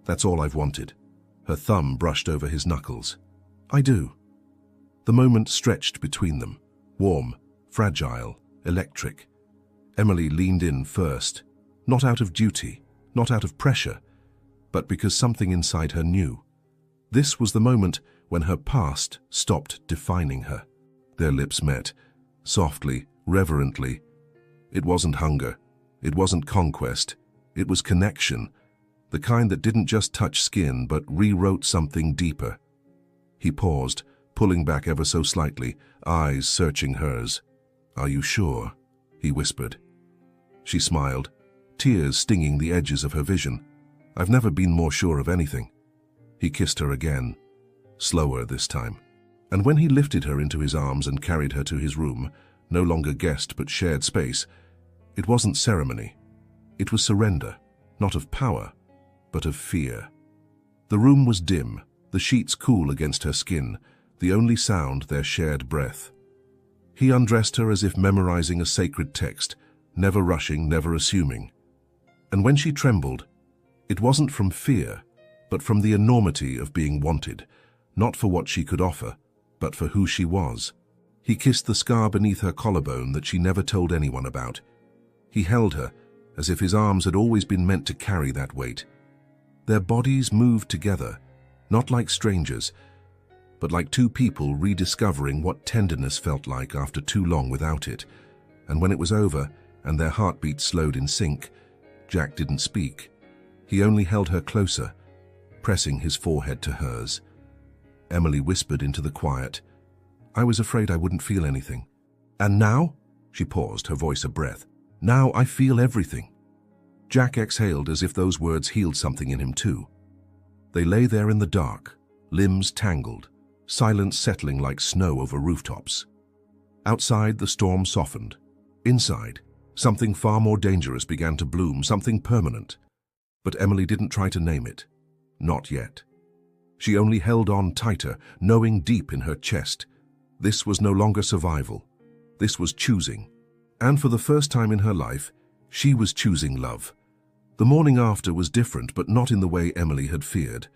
That's all I've wanted." Her thumb brushed over his knuckles. "I do." The moment stretched between them, warm, fragile, electric. Emily leaned in first, not out of duty, not out of pressure, but because something inside her knew. This was the moment when her past stopped defining her. Their lips met, softly, reverently. It wasn't hunger, it wasn't conquest, it was connection, the kind that didn't just touch skin but rewrote something deeper. He paused, pulling back ever so slightly, eyes searching hers. "Are you sure?" he whispered. She smiled, tears stinging the edges of her vision. "I've never been more sure of anything." He kissed her again, slower this time. And when he lifted her into his arms and carried her to his room, no longer guest but shared space, it wasn't ceremony. It was surrender, not of power, but of fear. The room was dim, the sheets cool against her skin, the only sound their shared breath. He undressed her as if memorizing a sacred text, never rushing, never assuming. And when she trembled, it wasn't from fear, but from the enormity of being wanted, not for what she could offer, but for who she was. He kissed the scar beneath her collarbone that she never told anyone about. He held her, as if his arms had always been meant to carry that weight. Their bodies moved together, not like strangers, but like two people rediscovering what tenderness felt like after too long without it. And when it was over, and their heartbeats slowed in sync, Jack didn't speak. He only held her closer, pressing his forehead to hers. Emily whispered into the quiet, "I was afraid I wouldn't feel anything. And now?" She paused, her voice a breath. "Now I feel everything." Jack exhaled as if those words healed something in him too. They lay there in the dark, limbs tangled, silence settling like snow over rooftops. Outside, the storm softened. Inside, something far more dangerous began to bloom, something permanent. But Emily didn't try to name it. Not yet. She only held on tighter, knowing deep in her chest. This was no longer survival. This was choosing. And for the first time in her life, she was choosing love. The morning after was different, but not in the way Emily had feared.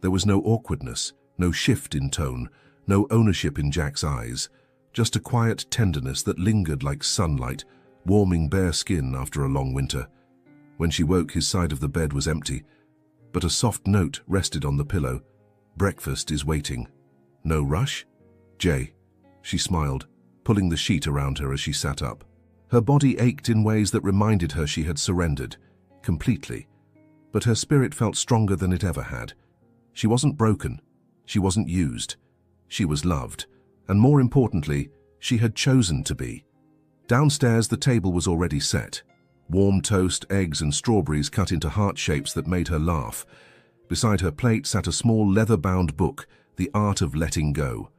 There was no awkwardness, no shift in tone, no ownership in Jack's eyes, just a quiet tenderness that lingered like sunlight, warming bare skin after a long winter. When she woke, his side of the bed was empty, but a soft note rested on the pillow. "Breakfast is waiting." "No rush?" "Jay." She smiled, pulling the sheet around her as she sat up. Her body ached in ways that reminded her she had surrendered, completely. But her spirit felt stronger than it ever had. She wasn't broken. She wasn't used. She was loved. And more importantly, she had chosen to be. Downstairs, the table was already set. Warm toast, eggs and strawberries cut into heart shapes that made her laugh. Beside her plate sat a small leather-bound book, The Art of Letting Go.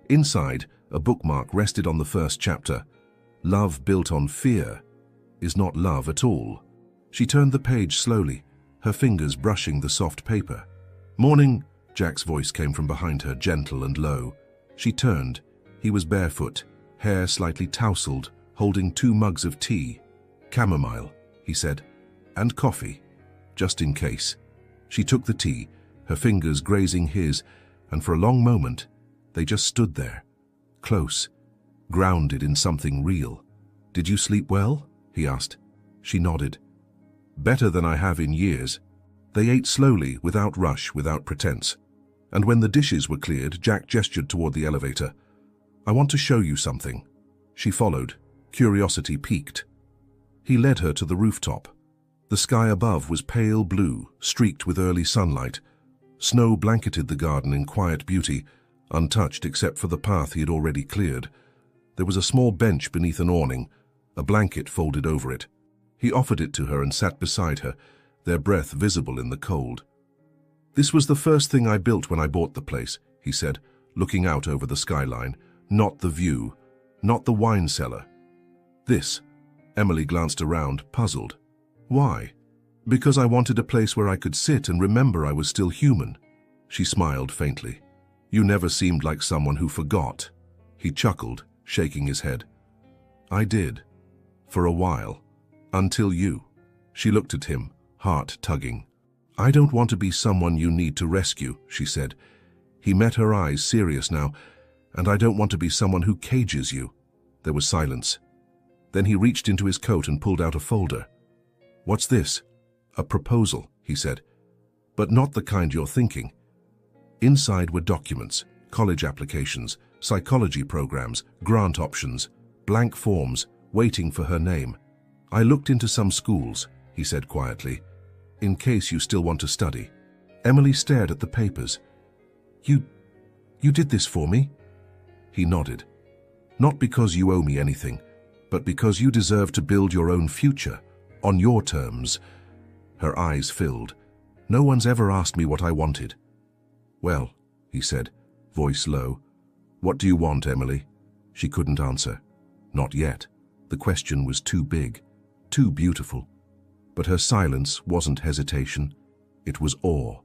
Inside, a bookmark rested on the first chapter. Love built on fear is not love at all. She turned the page slowly, her fingers brushing the soft paper. "Morning," Jack's voice came from behind her, gentle and low. She turned. He was barefoot, hair slightly tousled, holding 2 mugs of tea. "Chamomile," he said, "and coffee, just in case." She took the tea, her fingers grazing his, and for a long moment, they just stood there, close, grounded in something real. "Did you sleep well?" he asked. She nodded. "Better than I have in years." They ate slowly, without rush, without pretense. And when the dishes were cleared, Jack gestured toward the elevator. "I want to show you something." She followed, curiosity piqued. He led her to the rooftop. The sky above was pale blue, streaked with early sunlight. Snow blanketed the garden in quiet beauty, untouched except for the path he had already cleared. There was a small bench beneath an awning, a blanket folded over it. He offered it to her and sat beside her, their breath visible in the cold. "This was the first thing I built when I bought the place," he said, looking out over the skyline. "Not the view, not the wine cellar. This." Emily glanced around, puzzled. "Why?" "Because I wanted a place where I could sit and remember I was still human." She smiled faintly. "You never seemed like someone who forgot." He chuckled, shaking his head. "I did. For a while. Until you." She looked at him, heart tugging. "I don't want to be someone you need to rescue," she said. He met her eyes, serious now. "And I don't want to be someone who cages you." There was silence. Then he reached into his coat and pulled out a folder. "What's this?" "A proposal," he said. "But not the kind you're thinking." Inside were documents, college applications, psychology programs, grant options, blank forms, waiting for her name. "I looked into some schools," he said quietly, "in case you still want to study." Emily stared at the papers. You did this for me?" He nodded. "Not because you owe me anything, but because you deserve to build your own future, on your terms." Her eyes filled. "No one's ever asked me what I wanted." "Well," he said, voice low. "What do you want, Emily?" She couldn't answer. Not yet. The question was too big, too beautiful. But her silence wasn't hesitation. It was awe.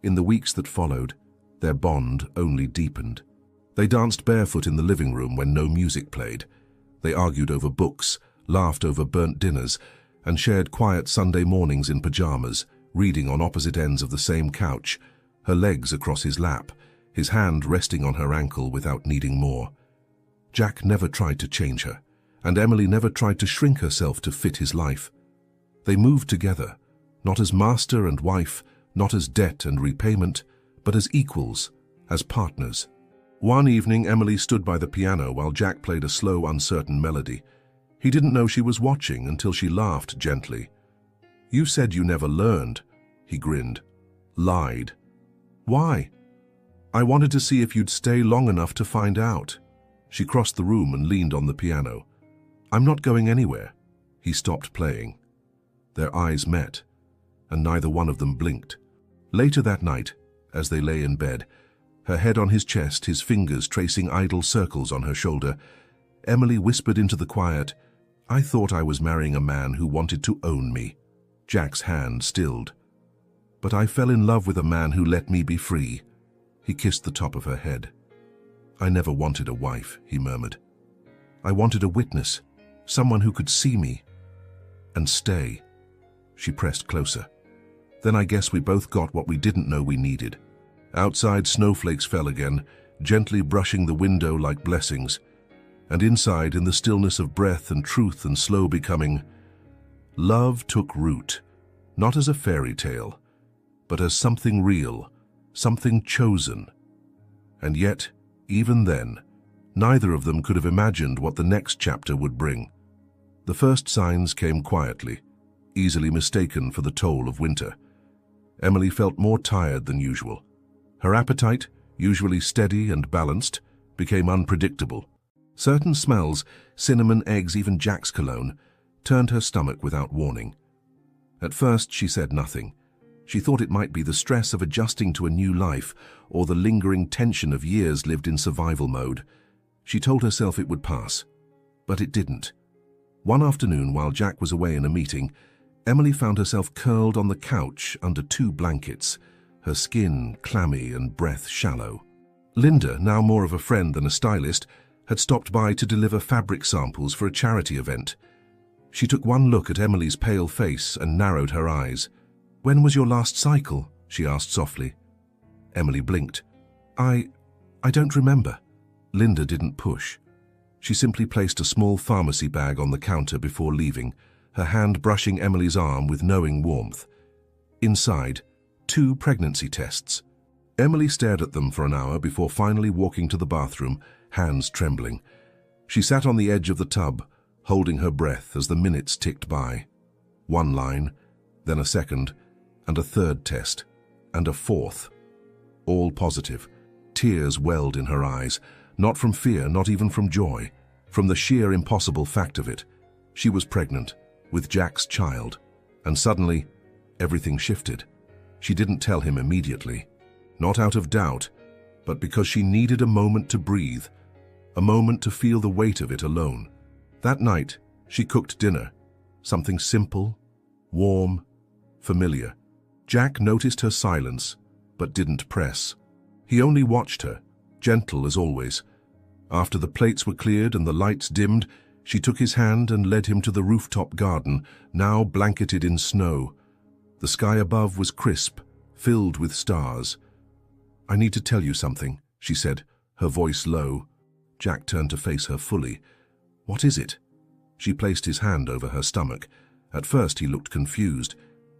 In the weeks that followed, their bond only deepened. They danced barefoot in the living room when no music played. They argued over books, laughed over burnt dinners, and shared quiet Sunday mornings in pajamas, reading on opposite ends of the same couch, her legs across his lap, his hand resting on her ankle without needing more. Jack never tried to change her, and Emily never tried to shrink herself to fit his life. They moved together, not as master and wife, not as debt and repayment, but as equals, as partners. One evening, Emily stood by the piano while Jack played a slow, uncertain melody. He didn't know she was watching until she laughed gently. "You said you never learned," he grinned. "Lied." "Why?" "I wanted to see if you'd stay long enough to find out." She crossed the room and leaned on the piano. "I'm not going anywhere." He stopped playing. Their eyes met, and neither one of them blinked. Later that night, as they lay in bed, her head on his chest, his fingers tracing idle circles on her shoulder, Emily whispered into the quiet, "I thought I was marrying a man who wanted to own me." Jack's hand stilled. "But I fell in love with a man who let me be free." He kissed the top of her head. "I never wanted a wife," he murmured. "I wanted a witness, someone who could see me and stay." She pressed closer. "Then I guess we both got what we didn't know we needed." Outside, snowflakes fell again, gently brushing the window like blessings. And inside, in the stillness of breath and truth and slow becoming, love took root, not as a fairy tale, but as something real, something chosen. And yet, even then, neither of them could have imagined what the next chapter would bring. The first signs came quietly, easily mistaken for the toll of winter. Emily felt more tired than usual. Her appetite, usually steady and balanced, became unpredictable. Certain smells, cinnamon, eggs, even Jack's cologne, turned her stomach without warning. At first she said nothing. She thought it might be the stress of adjusting to a new life or the lingering tension of years lived in survival mode. She told herself it would pass, but it didn't. One afternoon, while Jack was away in a meeting, Emily found herself curled on the couch under 2 blankets, her skin clammy and breath shallow. Linda, now more of a friend than a stylist, had stopped by to deliver fabric samples for a charity event. She took one look at Emily's pale face and narrowed her eyes. "When was your last cycle?" she asked softly. Emily blinked. I don't remember." Linda didn't push. She simply placed a small pharmacy bag on the counter before leaving, her hand brushing Emily's arm with knowing warmth. Inside, 2 pregnancy tests. Emily stared at them for an hour before finally walking to the bathroom, hands trembling. She sat on the edge of the tub, holding her breath as the minutes ticked by. One line, then a second, and a third test, and a fourth. All positive. Tears welled in her eyes, not from fear, not even from joy, from the sheer impossible fact of it. She was pregnant, with Jack's child, and suddenly, everything shifted. She didn't tell him immediately, not out of doubt, but because she needed a moment to breathe, a moment to feel the weight of it alone. That night, she cooked dinner, something simple, warm, familiar. Jack noticed her silence, but didn't press. He only watched her, gentle as always. After the plates were cleared and the lights dimmed, she took his hand and led him to the rooftop garden, now blanketed in snow. The sky above was crisp, filled with stars. "I need to tell you something," she said, her voice low. Jack turned to face her fully. "What is it?" She placed his hand over her stomach. At first he looked confused.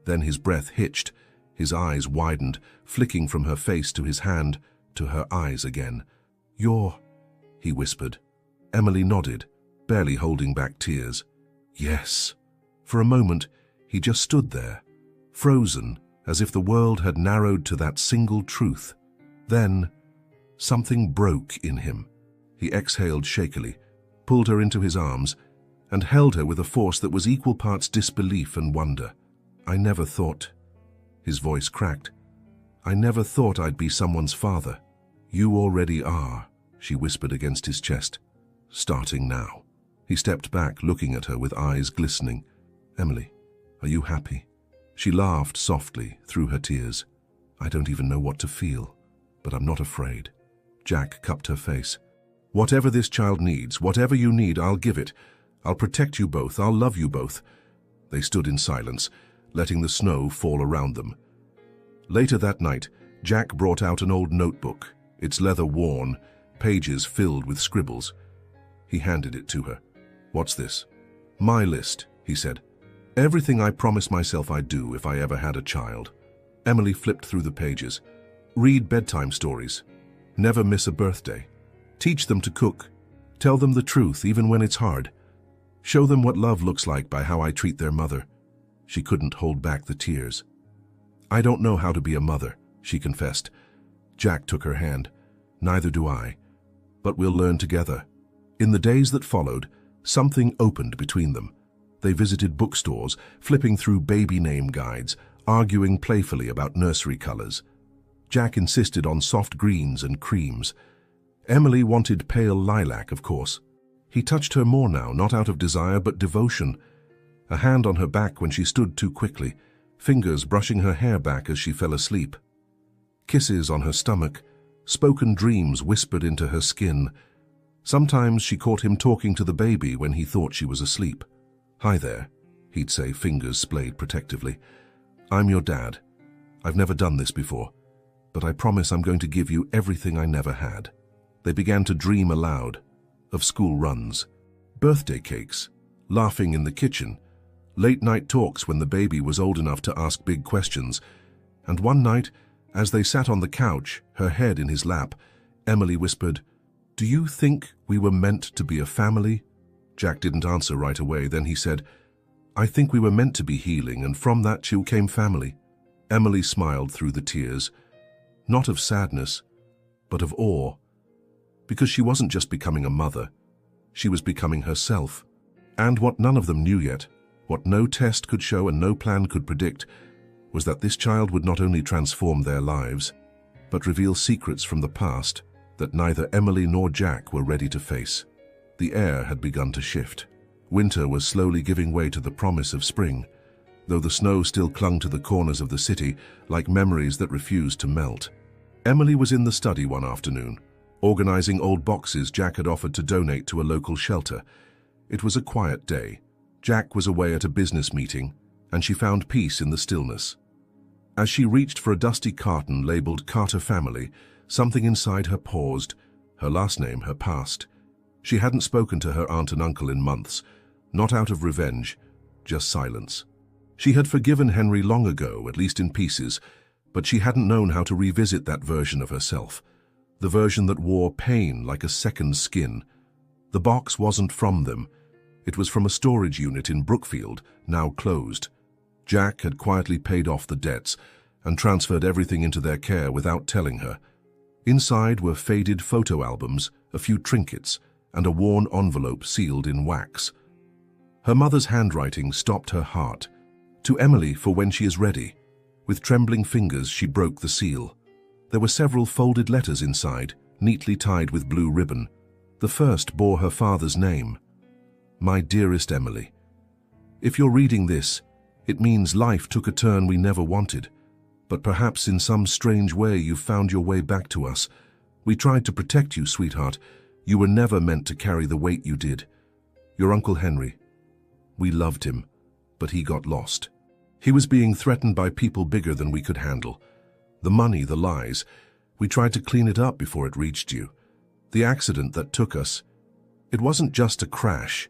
Then his breath hitched. His eyes widened, flicking from her face to his hand, to her eyes again. "You're—" he whispered. Emily nodded, barely holding back tears. "Yes." For a moment, he just stood there, frozen, as if the world had narrowed to that single truth. Then, something broke in him. He exhaled shakily, pulled her into his arms, and held her with a force that was equal parts disbelief and wonder. "I never thought—" His voice cracked. "I never thought I'd be someone's father." "You already are," she whispered against his chest. "Starting now." He stepped back, looking at her with eyes glistening. "Emily, are you happy?" She laughed softly through her tears. "I don't even know what to feel, but I'm not afraid." Jack cupped her face. "Whatever this child needs, whatever you need, I'll give it. I'll protect you both. I'll love you both." They stood in silence, letting the snow fall around them. Later that night, Jack brought out an old notebook, its leather worn, pages filled with scribbles. He handed it to her. "What's this?" "My list," he said. "Everything I promised myself I'd do if I ever had a child." Emily flipped through the pages. "Read bedtime stories. Never miss a birthday. Teach them to cook. Tell them the truth even when it's hard. Show them what love looks like by how I treat their mother." She couldn't hold back the tears. "I don't know how to be a mother," she confessed. Jack took her hand. "Neither do I. But we'll learn together." In the days that followed, something opened between them. They visited bookstores, flipping through baby name guides, arguing playfully about nursery colors. Jack insisted on soft greens and creams. Emily wanted pale lilac, of course. He touched her more now, not out of desire but devotion. A hand on her back when she stood too quickly, fingers brushing her hair back as she fell asleep. Kisses on her stomach, spoken dreams whispered into her skin. Sometimes she caught him talking to the baby when he thought she was asleep. "Hi there," he'd say, fingers splayed protectively. "I'm your dad. I've never done this before, but I promise I'm going to give you everything I never had." They began to dream aloud, of school runs, birthday cakes, laughing in the kitchen, late-night talks when the baby was old enough to ask big questions. And one night, as they sat on the couch, her head in his lap, Emily whispered, "Do you think we were meant to be a family?" Jack didn't answer right away. Then he said, "I think we were meant to be healing, and from that came family." Emily smiled through the tears, not of sadness, but of awe, because she wasn't just becoming a mother, she was becoming herself. And what none of them knew yet, what no test could show and no plan could predict, was that this child would not only transform their lives, but reveal secrets from the past that neither Emily nor Jack were ready to face. The air had begun to shift. Winter was slowly giving way to the promise of spring, though the snow still clung to the corners of the city like memories that refused to melt. Emily was in the study one afternoon, organizing old boxes Jack had offered to donate to a local shelter. It was a quiet day. Jack was away at a business meeting, and she found peace in the stillness. As she reached for a dusty carton labeled Carter Family, something inside her paused, her last name, her past. She hadn't spoken to her aunt and uncle in months, not out of revenge, just silence. She had forgiven Henry long ago, at least in pieces, But she hadn't known how to revisit that version of herself, the version that wore pain like a second skin. The box wasn't from them. It was from a storage unit in Brookfield, now closed. Jack had quietly paid off the debts and transferred everything into their care without telling her. Inside were faded photo albums, a few trinkets, and a worn envelope sealed in wax. Her mother's handwriting stopped her heart. "To Emily for when she is ready." With trembling fingers, she broke the seal. There were several folded letters inside, neatly tied with blue ribbon. The first bore her father's name. "My dearest Emily, if you're reading this, it means life took a turn we never wanted. But perhaps in some strange way you've found your way back to us. We tried to protect you, sweetheart. You were never meant to carry the weight you did. Your Uncle Henry. We loved him, but he got lost. He was being threatened by people bigger than we could handle. The money, the lies. We tried to clean it up before it reached you. The accident that took us. It wasn't just a crash.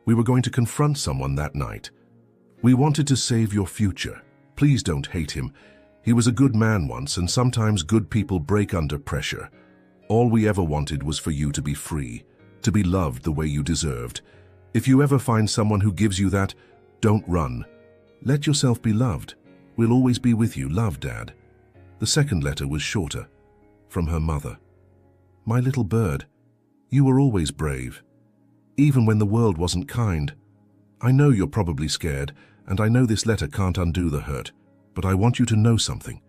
We were going to confront someone that night. We wanted to save your future. Please don't hate him. He was a good man once, and sometimes good people break under pressure. All we ever wanted was for you to be free, to be loved the way you deserved. If you ever find someone who gives you that, don't run. Let yourself be loved. We'll always be with you. Love, Dad." The second letter was shorter, from her mother. "My little bird, you were always brave, even when the world wasn't kind. I know you're probably scared, and I know this letter can't undo the hurt, but I want you to know something.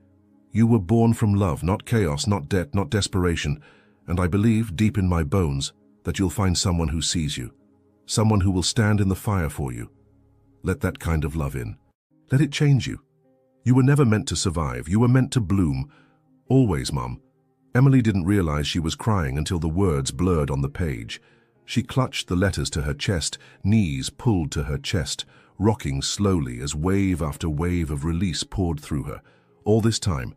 You were born from love, not chaos, not debt, not desperation, and I believe, deep in my bones, that you'll find someone who sees you, someone who will stand in the fire for you. Let that kind of love in. Let it change you. You were never meant to survive. You were meant to bloom. Always, Mum." Emily didn't realize she was crying until the words blurred on the page. She clutched the letters to her chest, knees pulled to her chest, rocking slowly as wave after wave of release poured through her. All this time,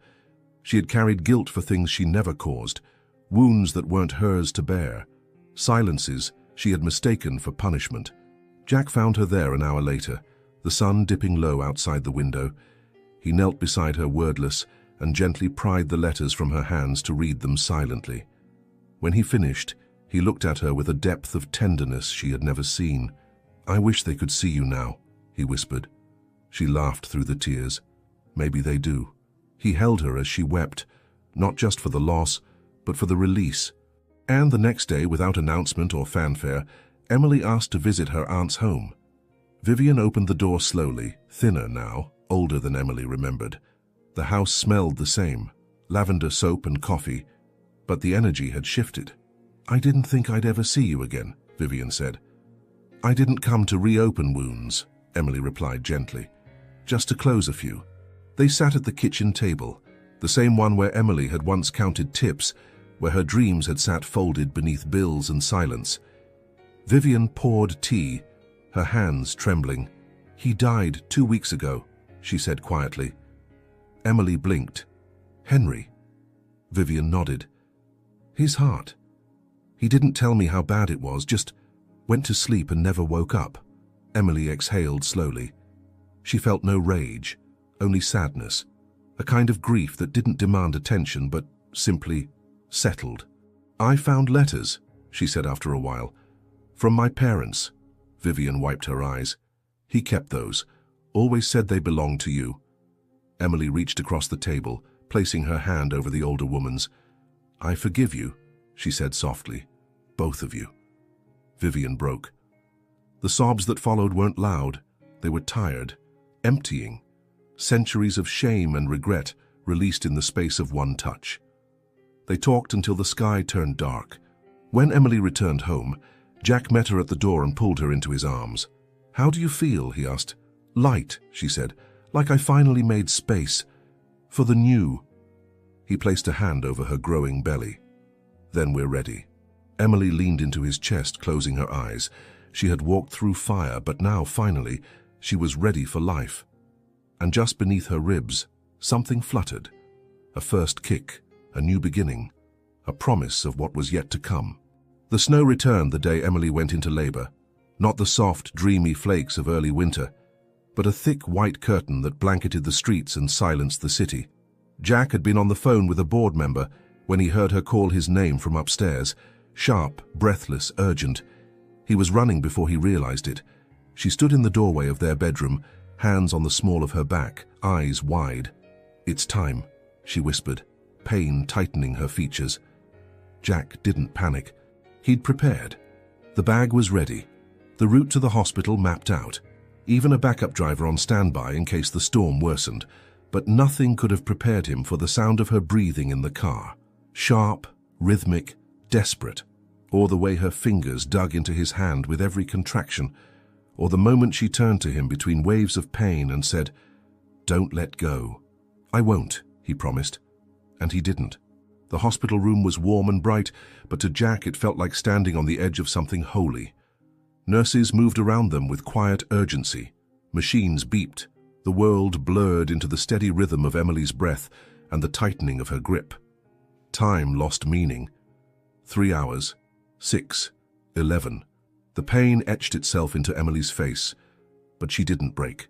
she had carried guilt for things she never caused, wounds that weren't hers to bear, silences she had mistaken for punishment. Jack found her there an hour later, the sun dipping low outside the window. He knelt beside her wordless and gently pried the letters from her hands to read them silently. When he finished, he looked at her with a depth of tenderness she had never seen. "I wish they could see you now," he whispered. She laughed through the tears. "Maybe they do." He held her as she wept, not just for the loss, but for the release. And the next day, without announcement or fanfare, Emily asked to visit her aunt's home. Vivian opened the door slowly, thinner now, older than Emily remembered. The house smelled the same, lavender soap and coffee, but the energy had shifted. "I didn't think I'd ever see you again," Vivian said. "I didn't come to reopen wounds," Emily replied gently, "just to close a few." They sat at the kitchen table, the same one where Emily had once counted tips, where her dreams had sat folded beneath bills and silence. Vivian poured tea, her hands trembling. "He died 2 weeks ago," she said quietly. Emily blinked. "Henry?" Vivian nodded. "His heart. He didn't tell me how bad it was, just went to sleep and never woke up." Emily exhaled slowly. She felt no rage, only sadness, a kind of grief that didn't demand attention but simply settled. "I found letters," she said after a while. "From my parents." Vivian wiped her eyes. "He kept those. Always said they belonged to you." Emily reached across the table, placing her hand over the older woman's. "I forgive you," she said softly. "Both of you." Vivian broke. The sobs that followed weren't loud. They were tired, emptying. Centuries of shame and regret released in the space of one touch. They talked until the sky turned dark. When Emily returned home, Jack met her at the door and pulled her into his arms. "How do you feel?" he asked. "Light," she said, "like I finally made space. For the new." He placed a hand over her growing belly. "Then we're ready." Emily leaned into his chest, closing her eyes. She had walked through fire, but now, finally, she was ready for life. And just beneath her ribs, something fluttered. A first kick, a new beginning, a promise of what was yet to come. The snow returned the day Emily went into labor. Not the soft, dreamy flakes of early winter, but a thick white curtain that blanketed the streets and silenced the city. Jack had been on the phone with a board member when he heard her call his name from upstairs. Sharp, breathless, urgent. He was running before he realized it. She stood in the doorway of their bedroom, hands on the small of her back, eyes wide. "It's time," she whispered, pain tightening her features. Jack didn't panic. He'd prepared. The bag was ready. The route to the hospital mapped out. Even a backup driver on standby in case the storm worsened. But nothing could have prepared him for the sound of her breathing in the car. Sharp, rhythmic, desperate. Or the way her fingers dug into his hand with every contraction. Or the moment she turned to him between waves of pain and said, "Don't let go." "I won't," he promised. And he didn't. The hospital room was warm and bright, but to Jack it felt like standing on the edge of something holy. Nurses moved around them with quiet urgency. Machines beeped. The world blurred into the steady rhythm of Emily's breath and the tightening of her grip. Time lost meaning. 3 hours. 6. 11. The pain etched itself into Emily's face, but she didn't break.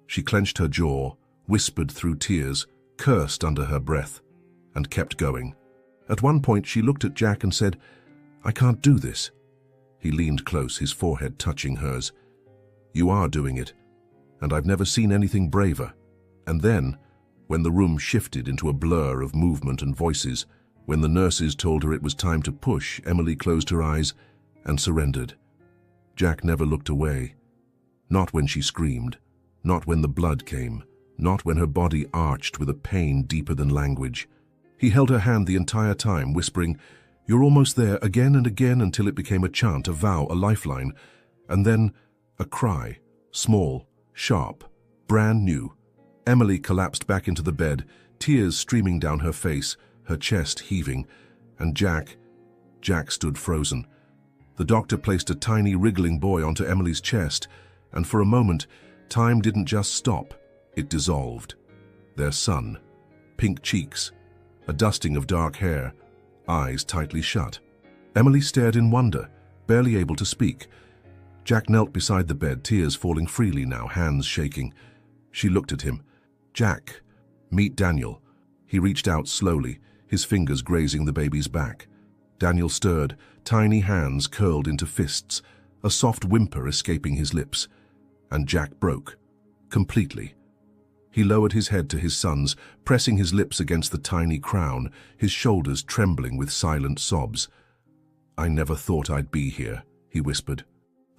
She clenched her jaw, whispered through tears, cursed under her breath, and kept going. At one point she looked at Jack and said, "I can't do this." He leaned close, his forehead touching hers. "You are doing it, and I've never seen anything braver." And then, when the room shifted into a blur of movement and voices, when the nurses told her it was time to push, Emily closed her eyes and surrendered. Jack never looked away. Not when she screamed, not when the blood came, not when her body arched with a pain deeper than language. He held her hand the entire time, whispering, "You're almost there," again and again until it became a chant, a vow, a lifeline. And then a cry, small, sharp, brand new. Emily collapsed back into the bed, tears streaming down her face, her chest heaving, and Jack stood frozen. The doctor placed a tiny wriggling boy onto Emily's chest, and for a moment, time didn't just stop, it dissolved. Their son, pink cheeks, a dusting of dark hair, eyes tightly shut. Emily stared in wonder, barely able to speak. Jack knelt beside the bed, tears falling freely now, hands shaking. She looked at him. "Jack, meet Daniel." He reached out slowly, his fingers grazing the baby's back. Daniel stirred, tiny hands curled into fists, a soft whimper escaping his lips. And Jack broke, completely. He lowered his head to his son's, pressing his lips against the tiny crown, his shoulders trembling with silent sobs. "I never thought I'd be here," he whispered.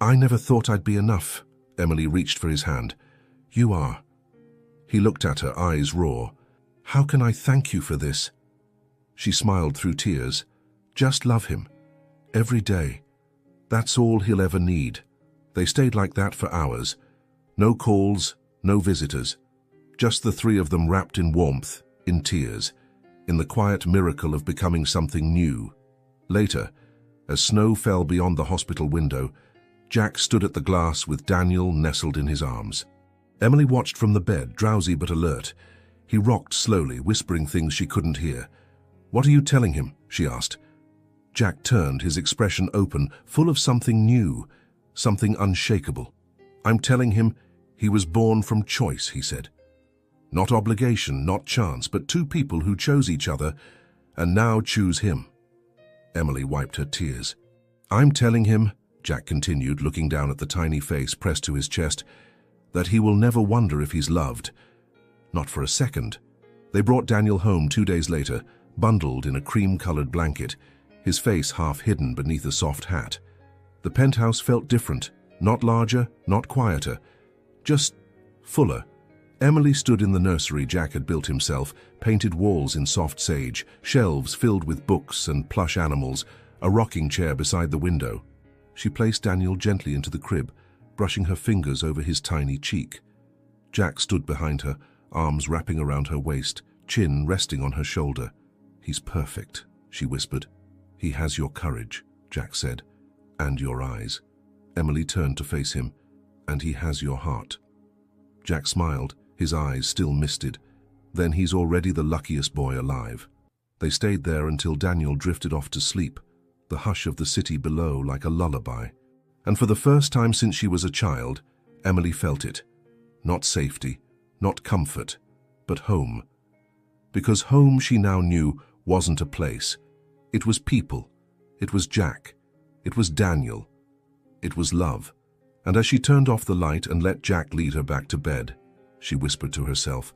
"I never thought I'd be enough." Emily reached for his hand. "You are." He looked at her, eyes raw. "How can I thank you for this?" She smiled through tears. "Just love him. Every day. That's all he'll ever need." They stayed like that for hours. No calls, no visitors. Just the three of them wrapped in warmth, in tears, in the quiet miracle of becoming something new. Later, as snow fell beyond the hospital window, Jack stood at the glass with Daniel nestled in his arms. Emily watched from the bed, drowsy but alert. He rocked slowly, whispering things she couldn't hear. "What are you telling him?" she asked. Jack turned, his expression open, full of something new, something unshakable. "I'm telling him he was born from choice," he said. "Not obligation, not chance, but two people who chose each other and now choose him." Emily wiped her tears. "I'm telling him," Jack continued, looking down at the tiny face pressed to his chest, "that he will never wonder if he's loved. Not for a second." They brought Daniel home 2 days later, bundled in a cream-colored blanket, his face half hidden beneath a soft hat. The penthouse felt different, not larger, not quieter, just fuller. Emily stood in the nursery Jack had built himself, painted walls in soft sage, shelves filled with books and plush animals, a rocking chair beside the window. She placed Daniel gently into the crib, brushing her fingers over his tiny cheek. Jack stood behind her, arms wrapping around her waist, chin resting on her shoulder. "He's perfect," she whispered. "He has your courage," Jack said, "and your eyes." Emily turned to face him. "And he has your heart." Jack smiled, his eyes still misted. "Then he's already the luckiest boy alive." They stayed there until Daniel drifted off to sleep, the hush of the city below like a lullaby. And for the first time since she was a child, Emily felt it. Not safety, not comfort, but home. because home, she now knew, wasn't a place. It was people. It was Jack. It was Daniel. It was love. And as she turned off the light and let Jack lead her back to bed, she whispered to herself,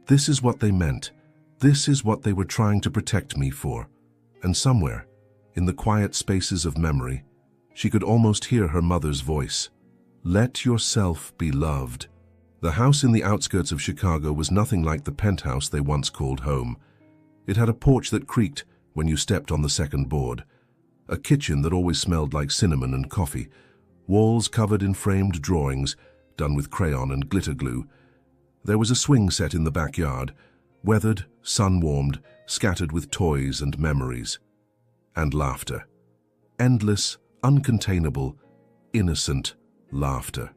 "This is what they meant. This is what they were trying to protect me for." And somewhere, in the quiet spaces of memory, she could almost hear her mother's voice. "Let yourself be loved." The house in the outskirts of Chicago was nothing like the penthouse they once called home. It had a porch that creaked when you stepped on the second board, a kitchen that always smelled like cinnamon and coffee, walls covered in framed drawings done with crayon and glitter glue. There was a swing set in the backyard, weathered, sun-warmed, scattered with toys and memories. And laughter. Endless, uncontainable, innocent laughter.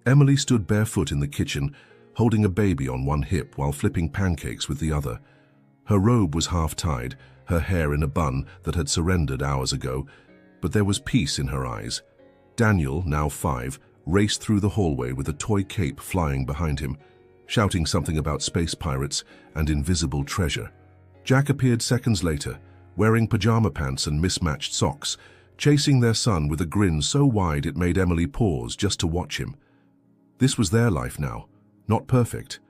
Emily stood barefoot in the kitchen, holding a baby on one hip while flipping pancakes with the other. Her robe was half-tied, her hair in a bun that had surrendered hours ago, but there was peace in her eyes. Daniel, now 5, raced through the hallway with a toy cape flying behind him, shouting something about space pirates and invisible treasure. Jack appeared seconds later, wearing pajama pants and mismatched socks, chasing their son with a grin so wide it made Emily pause just to watch him. This was their life now, not perfect,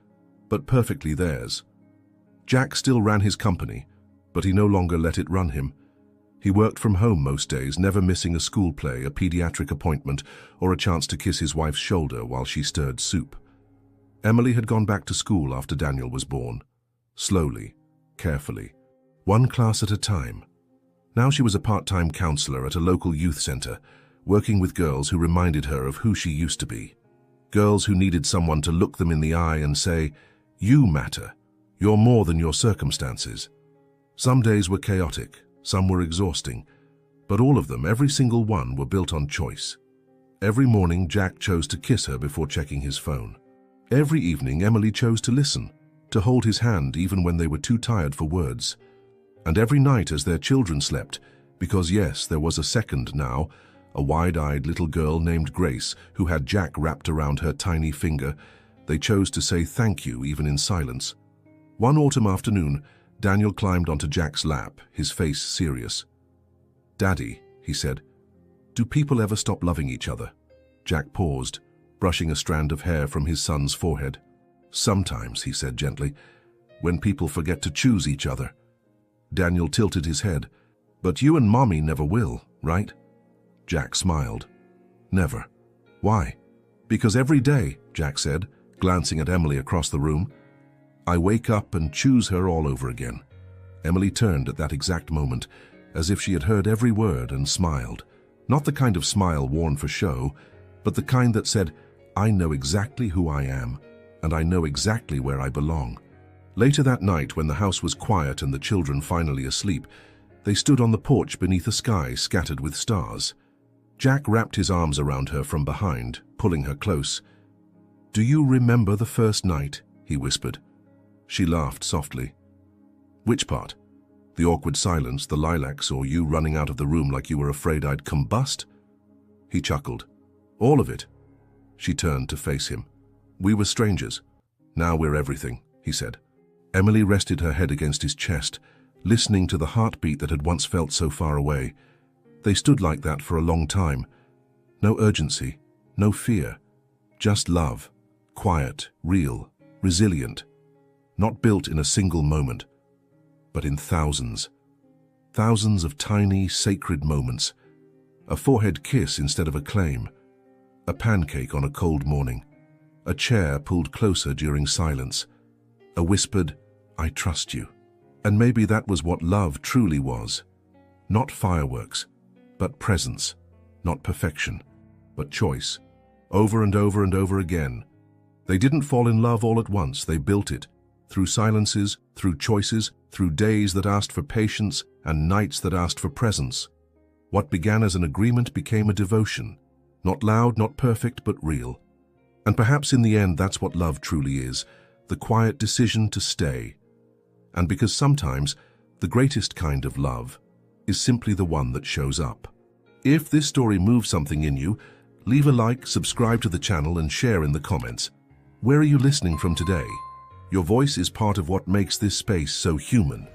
but perfectly theirs. Jack still ran his company, but he no longer let it run him. He worked from home most days, never missing a school play, a pediatric appointment, or a chance to kiss his wife's shoulder while she stirred soup. Emily had gone back to school after Daniel was born. Slowly, carefully, one class at a time. Now she was a part-time counselor at a local youth center, working with girls who reminded her of who she used to be. Girls who needed someone to look them in the eye and say, "You matter. You're more than your circumstances." Some days were chaotic, some were exhausting, but all of them, every single one, were built on choice. Every morning, Jack chose to kiss her before checking his phone. Every evening, Emily chose to listen, to hold his hand even when they were too tired for words. And every night as their children slept, because yes, there was a second now, a wide-eyed little girl named Grace who had Jack wrapped around her tiny finger, they chose to say thank you even in silence. One autumn afternoon, Daniel climbed onto Jack's lap, his face serious. "Daddy," he said, "do people ever stop loving each other?" Jack paused, brushing a strand of hair from his son's forehead. "Sometimes," he said gently, "when people forget to choose each other." Daniel tilted his head. "But you and Mommy never will, right?" Jack smiled. "Never." "Why?" "Because every day," Jack said, glancing at Emily across the room, "I wake up and choose her all over again." Emily turned at that exact moment, as if she had heard every word, and smiled. Not the kind of smile worn for show, but the kind that said, "I know exactly who I am, and I know exactly where I belong." Later that night, when the house was quiet and the children finally asleep, they stood on the porch beneath a sky scattered with stars. Jack wrapped his arms around her from behind, pulling her close. "Do you remember the first night?" he whispered. She laughed softly. "Which part? The awkward silence, the lilacs, or you running out of the room like you were afraid I'd combust?" He chuckled. "All of it." She turned to face him. "We were strangers. Now we're everything," he said. Emily rested her head against his chest, listening to the heartbeat that had once felt so far away. They stood like that for a long time. No urgency, no fear, just love, quiet, real, resilient, not built in a single moment, but in thousands. Thousands of tiny, sacred moments. A forehead kiss instead of a claim. A pancake on a cold morning. A chair pulled closer during silence. A whispered, "I trust you." And maybe that was what love truly was. Not fireworks, but presence. Not perfection, but choice. Over and over and over again. They didn't fall in love all at once, they built it. Through silences, through choices, through days that asked for patience and nights that asked for presence. What began as an agreement became a devotion. Not loud, not perfect, but real. And perhaps in the end that's what love truly is, the quiet decision to stay. And because sometimes the greatest kind of love is simply the one that shows up. If this story moves something in you, leave a like, subscribe to the channel, and share in the comments. Where are you listening from today? Your voice is part of what makes this space so human.